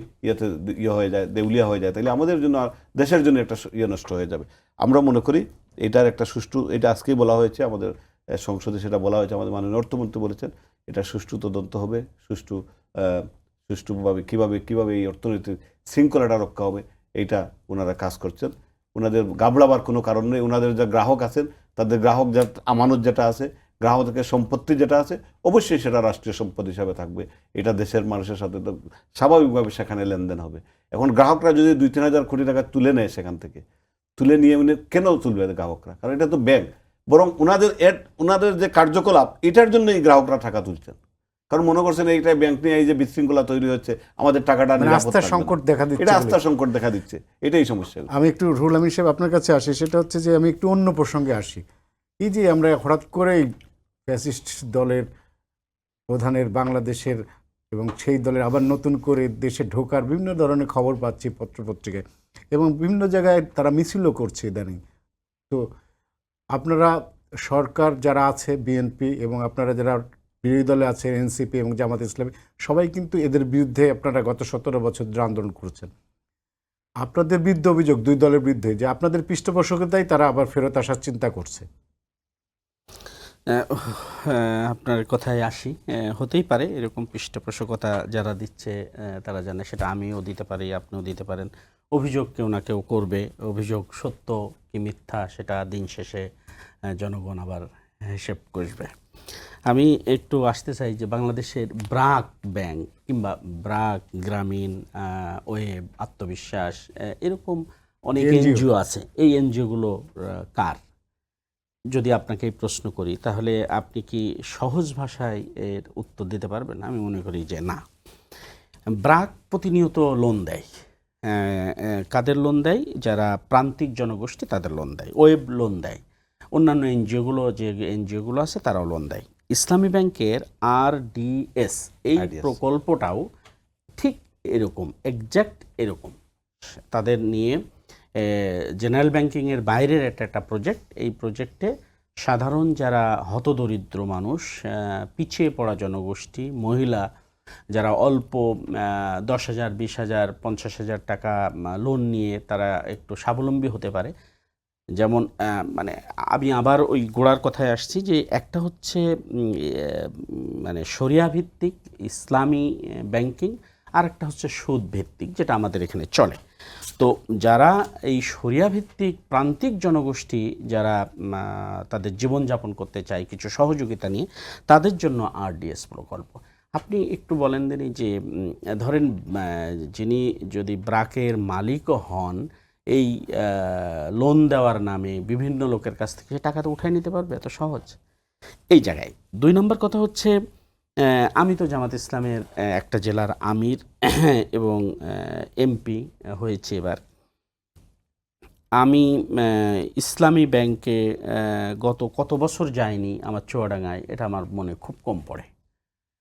হয়ে যায়, দেউলিয়া হয়ে যায়, তাহলে আমাদের জন্য আর দেশের জন্য একটা নষ্ট হয়ে যাবে। আমরা মনে করি এটার একটা সুষ্ঠু, এটা আজকেই বলা হয়েছে আমাদের সংসদে সেটা বলা হয়েছে, আমাদের মাননীয় অর্থমন্ত্রী বলেছেন এটা সুষ্ঠু তদন্ত হবে, সুষ্ঠুভাবে কিভাবে এই অর্থনৈতিক শৃঙ্খলাটা রক্ষা হবে এইটা ওনারা কাজ করছেন। ওনাদের গাবড়াবার কোনো কারণ নেই। ওনাদের যা গ্রাহক আছেন তাদের গ্রাহক যা আমানত যেটা আছে, গ্রাহকের সম্পত্তি যেটা আছে, অবশ্যই সেটা রাষ্ট্রীয় সম্পদ হিসাবে থাকবে। এটা দেশের মানুষের সাথে তো স্বাভাবিকভাবে সেখানে লেনদেন হবে। এখন গ্রাহকরা যদি 2-3 হাজার কোটি টাকা তুলে নেয়, সেখান থেকে তুলে নিয়ে উনি কেন তুলবে গ্রাহকরা? কারণ এটা তো ব্যাংক। বরং ওনাদের যে কার্যকলাপ এটার জন্যই গ্রাহকরা টাকা তুলছেন, কারণ মনে করছেন এইটা ব্যাংক নিয়ে এই যে বিশৃঙ্খলা তৈরি হচ্ছে, আমাদের টাকাটা মানে নিরাপদ আস্থার থাকবে না। সংকট দেখা দিচ্ছে এটা বলে। আস্থার সংকট দেখা দিচ্ছে, এটাই সমস্যা। আমি একটু রুহুল আমিন সাহেব আপনার কাছে আসি, সেটা হচ্ছে যে আমি একটু অন্য প্রসঙ্গে আসি। এই যে আমরা হঠাৎ করেই ফ্যাসিস্ট দলের প্রধানের বাংলাদেশের এবং সেই দলের আবার নতুন করে দেশে ঢোকার বিভিন্ন ধরনের খবর পাচ্ছি পত্রপত্রিকায়, এবং বিভিন্ন জায়গায় তারা মিছিলও করছে ইদানিং। তো আপনারা সরকার যারা আছে বিএনপি এবং আপনারা যারা বিরোধী দলে আছে এনসিপি এবং জামাত ইসলামী, সবাই কিন্তু এদের বিরুদ্ধে আপনারা গত 17 বছর ধরে আন্দোলন করছেন। আপনাদের বিরুদ্ধে অভিযোগ দুই দলের বিরুদ্ধে যে আপনাদের পৃষ্ঠপোষকতাই তারা আবার ফেরত আসার চিন্তা করছে। আপনার কথায় আসি, হতেই পারে এরকম পৃষ্ঠপোষকতা যারা দিচ্ছে তারা জানে, সেটা আমিও দিতে পারি, আপনিও দিতে পারেন। অভিযোগ কেউ না কেউ করবে, অভিযোগ সত্য কি মিথ্যা সেটা দিন শেষে জনগণ আবার হিসেব করবে। আমি একটু আসতে চাই যে বাংলাদেশের ব্র্যাক ব্যাংক কিংবা ব্র্যাক গ্রামীণ ওয়েব আত্মবিশ্বাস এরকম অনেক এনজিও আছে। এই এনজিওগুলো কার? যদি আপনাকে এই প্রশ্ন করি তাহলে আপনি কি সহজ ভাষায় এর উত্তর দিতে পারবেন? আমি মনে করি যে না। ব্র্যাক প্রতিনিয়ত লোন দেয়। কাদের লোন দেয়? যারা প্রান্তিক জনগোষ্ঠী তাদের লোন দেয়। ওয়েব লোন দেয়। অন্যান্য এনজিওগুলো, যে এনজিওগুলো আছে তারাও লোন দেয়। ইসলামী ব্যাংকের RDS এই প্রকল্পটাও ঠিক এরকম, এক্স্যাক্ট এরকম। তাদের নিয়ে জেনারেল ব্যাংকিংয়ের বাইরের একটা প্রজেক্ট। এই প্রজেক্টে সাধারণ যারা হতদরিদ্র মানুষ, পিছিয়ে পড়া জনগোষ্ঠী, মহিলা যারা অল্প 10,000, 20,000, 50,000 টাকা লোন নিয়ে তারা একটু স্বাবলম্বী হতে পারে। যেমন মানে আমি আবার ওই গোড়ার কথায় আসছি যে একটা হচ্ছে মানে শরিয়া ভিত্তিক ইসলামী ব্যাংকিং, আর একটা হচ্ছে সুদ ভিত্তিক যেটা আমাদের এখানে চলে। তো যারা এই শরিয়া ভিত্তিক প্রান্তিক জনগোষ্ঠী যারা তাদের জীবনযাপন করতে চায় কিছু সহযোগিতা নিয়ে, তাদের জন্য RDS প্রকল্প। আপনি একটু বলেন দিনই যে ধরেন যিনি যদি ব্র্যাকের মালিকও হন, এই লোন দেওয়ার নামে বিভিন্ন লোকের কাছ থেকে টাকা তো উঠাই নিতে পারবে? এত সহজ? এই জায়গায় 2 নম্বর কথা হচ্ছে, আমি তো জামাত ইসলামের একটা জেলার আমির এবং MP হয়েছে এবার। আমি ইসলামী ব্যাংকে গত কত বছর যাইনি আমার চুয়াডাঙ্গায়, এটা আমার মনে খুব কম পড়ে।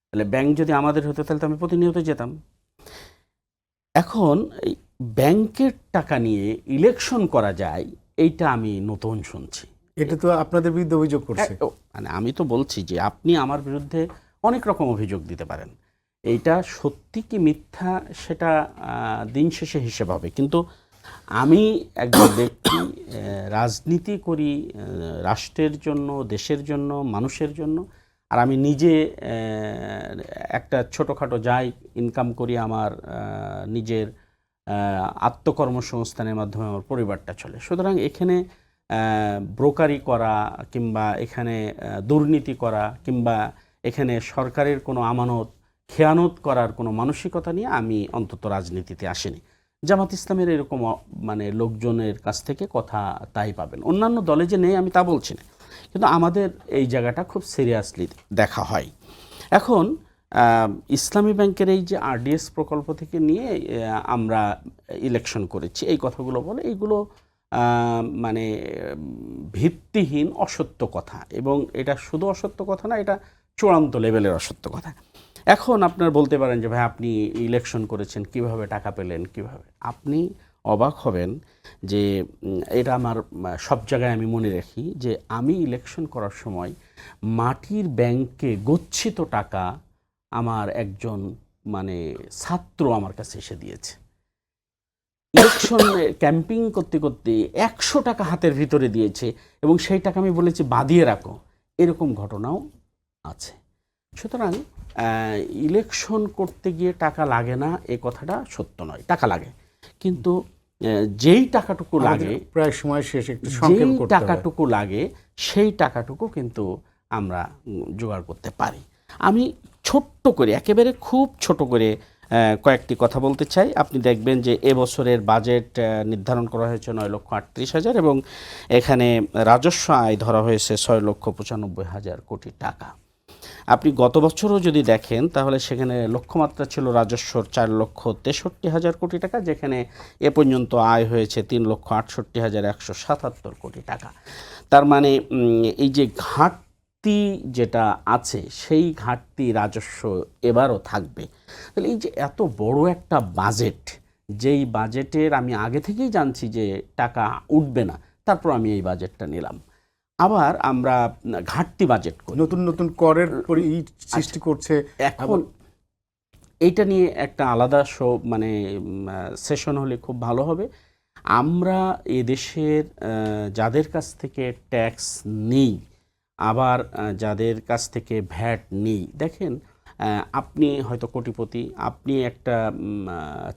তাহলে ব্যাংক যদি আমাদের হতো তাহলে তো আমি প্রতিনিয়ত যেতাম। এখন এই ব্যাংকের টাকা নিয়ে ইলেকশন করা যায়, এইটা আমি নতুন শুনছি। এটা তো আপনাদের বিরুদ্ধে অভিযোগ করছে। মানে আমি তো বলছি যে আপনি আমার বিরুদ্ধে অনেক রকম অভিযোগ দিতে পারেন, এইটা সত্যি কি মিথ্যা সেটা দিন শেষে হিসেব হবে। কিন্তু আমি একজন ব্যক্তি, রাজনীতি করি রাষ্ট্রের জন্য, দেশের জন্য, মানুষের জন্য। আর আমি নিজে একটা ছোটোখাটো যাই ইনকাম করি, আমার নিজের আত্মকর্মসংস্থানের মাধ্যমে আমার পরিবারটা চলে। সুতরাং এখানে ব্রোকারি করা কিংবা এখানে দুর্নীতি করা কিংবা এখানে সরকারের কোনো আমানত খেয়ানত করার কোনো মানসিকতা নিয়ে আমি অন্তত রাজনীতিতে আসিনি। জামাত ইসলামের এরকম মানে লোকজনের কাছ থেকে কথা তাই পাবেন। অন্যান্য দলে যে নেই আমি তা বলছি না, কিন্তু আমাদের এই জায়গাটা খুব সিরিয়াসলি দেখা হয়। এখন ইসলামী ব্যাংকের এই যে RDS প্রকল্প থেকে নিয়ে আমরা ইলেকশন করেছি, এই কথাগুলো বলে, এইগুলো মানে ভিত্তিহীন অসত্য কথা, এবং এটা শুধু অসত্য কথা না, এটা চূড়ান্ত লেভেলের অসত্য কথা। এখন আপনার বলতে পারেন যে ভাই আপনি ইলেকশন করেছেন, কিভাবে টাকা পেলেন, কিভাবে? আপনি অবাক হবেন যে এটা আমার সব জায়গায় আমি মনে রাখি যে আমি ইলেকশন করার সময় মাটির ব্যাংকে গচ্ছিত টাকা আমার একজন মানে ছাত্র আমার কাছে এসে দিয়েছে। ইলেকশন ক্যাম্পিং করতে করতে 100 টাকা হাতের ভিতরে দিয়েছে, এবং সেই টাকা আমি বলেছি বাঁধিয়ে রাখো। এরকম ঘটনাও আছে। সুতরাং ইলেকশন করতে গিয়ে টাকা লাগে না এ কথাটা সত্য নয়, টাকা লাগে, কিন্তু যেই টাকাটুকু লাগে, প্রায় সময় শেষ, একটু সংক্ষেপ যেই করতে হবে। টাকাটুকু লাগে সেই টাকাটুকু কিন্তু আমরা জোগাড় করতে পারি। আমি ছোট্ট করে, একেবারে খুব ছোট করে কয়েকটি কথা বলতে চাই। আপনি দেখবেন যে এবছরের বাজেট নির্ধারণ করা হয়েছে 9,38,000 এবং এখানে রাজস্ব আয় ধরা হয়েছে 6,95,000 কোটি টাকা। আপনি গত বছরও যদি দেখেন তাহলে সেখানে লক্ষ্যমাত্রা ছিল রাজস্বর 4,63,000 কোটি টাকা, যেখানে এ পর্যন্ত আয় হয়েছে 3,68,177 কোটি টাকা। তার মানে এই যে ঘাটতি যেটা আছে সেই ঘাটতি রাজস্ব এবারও থাকবে। তাহলে এই যে এত বড় একটা বাজেট, যেই বাজেটের আমি আগে থেকেই জানছি যে টাকা উঠবে না, তারপর আমি এই বাজেটটা নিলাম। আবার আমরা ঘাটতি বাজেট করি, নতুন নতুন করের সৃষ্টি করছে। এখন এইটা নিয়ে একটা আলাদা সেশন হলে খুব ভালো হবে। আমরা এদেশের যাদের কাছ থেকে ট্যাক্স নিই, আবার যাদের কাছ থেকে ভ্যাট নিই, দেখেন আপনি হয়তো কোটিপতি, আপনি একটা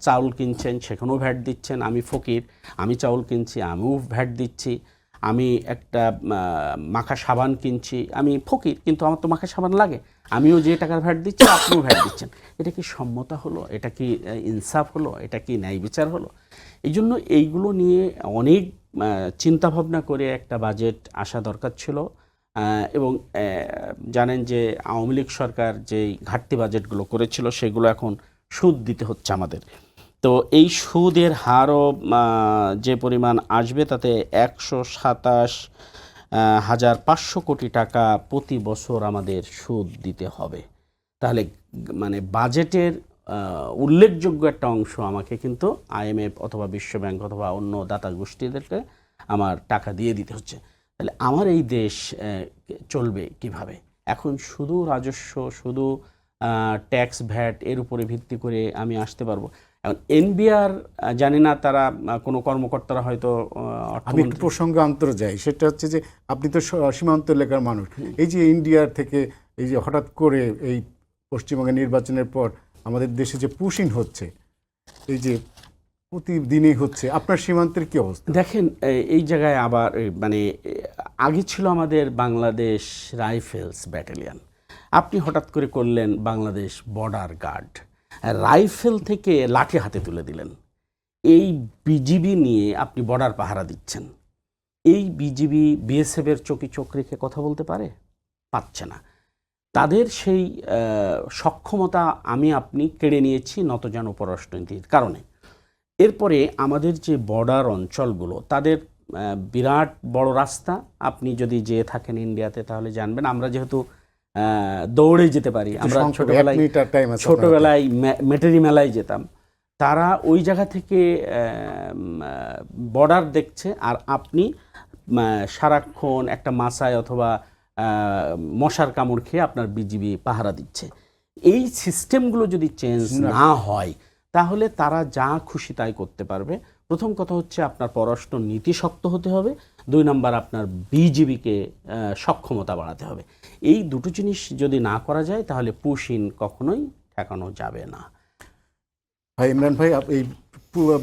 চাউল কিনছেন, সেখানেও ভ্যাট দিচ্ছেন। আমি ফকির, আমি চাউল কিনছি, আমিও ভ্যাট দিচ্ছি। আমি একটা মাখা সাবান কিনছি, আমি ফকির কিন্তু আমার তো মাখা সাবান লাগে, আমিও যে টাকার ভ্যাট দিচ্ছি আপনিও ভ্যাট দিচ্ছেন। এটা কি সম্মতা হলো? এটা কি ইনসাফ হলো? এটা কি ন্যায় বিচার হলো? এই জন্য এইগুলো নিয়ে অনেক চিন্তাভাবনা করে একটা বাজেট আসা দরকার ছিল। এবং জানেন যে আওয়ামী লীগ সরকার যেই ঘাটতি বাজেটগুলো করেছিল সেগুলো এখন সুদ দিতে হচ্ছে আমাদের। তো এই সুদের হারও যে পরিমাণ আসবে তাতে 127,500 কোটি টাকা প্রতি বছর আমাদের সুদ দিতে হবে। তাহলে মানে বাজেটের উল্লেখযোগ্য একটা অংশ আমাকে কিন্তু IMF অথবা বিশ্বব্যাংক অথবা অন্য দাতা গোষ্ঠীদেরকে আমার টাকা দিয়ে দিতে হচ্ছে। তাহলে আমার এই দেশ চলবে কিভাবে? এখন শুধু রাজস্ব, শুধু ট্যাক্স ভ্যাট এর উপরে ভিত্তি করে আমি আসতে পারবো? এখন NBR জানি না, তারা কোনো কর্মকর্তারা হয়তো আমি একটু প্রসঙ্গে অন্তরে যাই, সেটা হচ্ছে যে আপনি তো সীমান্ত এলাকার মানুষ। এই যে ইন্ডিয়ার থেকে এই যে হঠাৎ করে এই পশ্চিমবঙ্গের নির্বাচনের পর আমাদের দেশে যে পুশিং হচ্ছে, এই যে প্রতিদিনই হচ্ছে, আপনার সীমান্তের কি অবস্থা? দেখেন এই জায়গায় আবার আগে ছিল আমাদের বাংলাদেশ রাইফেলস ব্যাটালিয়ন, আপনি হঠাৎ করে করলেন বাংলাদেশ বর্ডার গার্ড, রাইফেল থেকে লাঠি হাতে তুলে দিলেন। এই বিজিবি নিয়ে আপনি বর্ডার পাহারা দিচ্ছেন। এই বিজিবি BSF এর চোখে চোখ রেখে কথা বলতে পারছে না। তাদের সেই সক্ষমতা আমি আপনি কেড়ে নিয়েছি নতজানু পররাষ্ট্রনীতির কারণে। এরপরে আমাদের যে বর্ডার অঞ্চলগুলো, তাদের বিরাট বড় রাস্তা, আপনি যদি যেয়ে থাকেন ইন্ডিয়াতে তাহলে জানবেন। আমরা যেহেতু দৌড়ে যেতে পারি, আমরা ছোটবেলায় মেটেরি মেলায় যেতাম, তারা ওই জায়গা থেকে বর্ডার দেখছে, আর আপনি সারাক্ষণ একটা মাছায় অথবা মশার কামড় খেয়ে আপনার বিজিবি পাহারা দিচ্ছে। এই সিস্টেমগুলো যদি চেঞ্জ না হয় তাহলে তারা যা খুশি তাই করতে পারবে। প্রথম কথা হচ্ছে আপনার পররাষ্ট্র নীতি শক্ত হতে হবে, 2 নম্বর আপনার বিজিবিকে সক্ষমতা বাড়াতে হবে। এই দুটো জিনিস যদি না করা যায় তাহলে পুশিন কখনোই ঠেকানো যাবে না। ভাই ইমরান ভাই, এই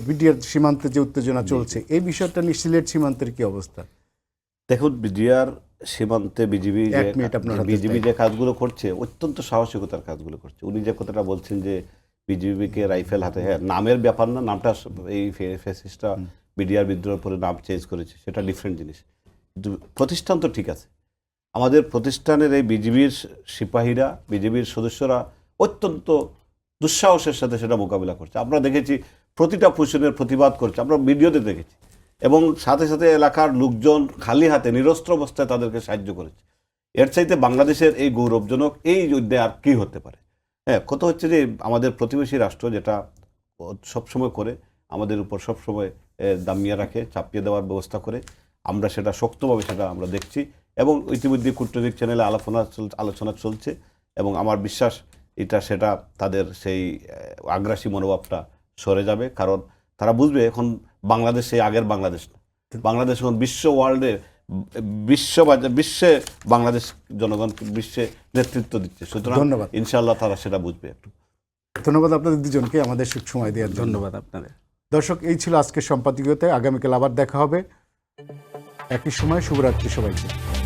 বিডিআর সীমান্তে যে উত্তেজনা চলছে, এই বিষয়টা নিয়ে সিলেট সীমান্তের কি অবস্থা? দেখুন, বিডিআর সীমান্তে বিজিবি যে কাজগুলো করছে, অত্যন্ত সাহসিকতার কাজগুলো করছে। উনি যে কথাটা বলছেন যে বিজিবিকে রাইফেল হাতে, হ্যাঁ, নামের ব্যাপার না, নামটা এই ফ্যাসিস্টরা বিডিআর বিদ্রোহের পরে নাম চেঞ্জ করেছে, সেটা ডিফারেন্ট জিনিস, কিন্তু প্রতিষ্ঠান তো ঠিক আছে। আমাদের প্রতিষ্ঠানের এই বিজিবির সিপাহীরা, বিজিবির সদস্যরা অত্যন্ত দুঃসাহসের সাথে সেটা মোকাবিলা করছে। আমরা দেখেছি প্রতিটা পুশনের প্রতিবাদ করছে, আমরা ভিডিওতে দেখেছি, এবং সাথে সাথে এলাকার লোকজন খালি হাতে নিরস্ত্র অবস্থায় তাদেরকে সাহায্য করেছে। এর চাইতে বাংলাদেশের এই গৌরবজনক এই যুদ্ধে আর কি হতে পারে? হ্যাঁ, কথা হচ্ছে যে আমাদের প্রতিবেশী রাষ্ট্র যেটা সবসময় করে, আমাদের উপর সবসময় দামিয়ে রাখে, চাপিয়ে দেওয়ার ব্যবস্থা করে, আমরা সেটা শক্তভাবে সেটা আমরা দেখছি, এবং ইতিমধ্যে কূটনৈতিক চ্যানেলে আলোচনা চলছে, এবং আমার বিশ্বাস সেটা তাদের সেই আগ্রাসী মনোভাবটা সরে যাবে। কারণ তারা বুঝবে এখন বাংলাদেশ সেই আগের বাংলাদেশ না, বাংলাদেশ এখন ওয়ার্ল্ডে বিশ্বে বাংলাদেশ জনগণকে বিশ্বে নেতৃত্ব দিচ্ছে। সুতরাং ধন্যবাদ। ইনশাআল্লাহ তারা সেটা বুঝবে একটু। ধন্যবাদ আপনাদের দুজনকে আমাদের সময় দেওয়ার জন্য। ধন্যবাদ আপনাদের। দর্শক, এই ছিল আজকের সম্পাদকীয়তে। আগামীকাল আবার দেখা হবে একই সময়। শুভরাত্রি সবাইকে।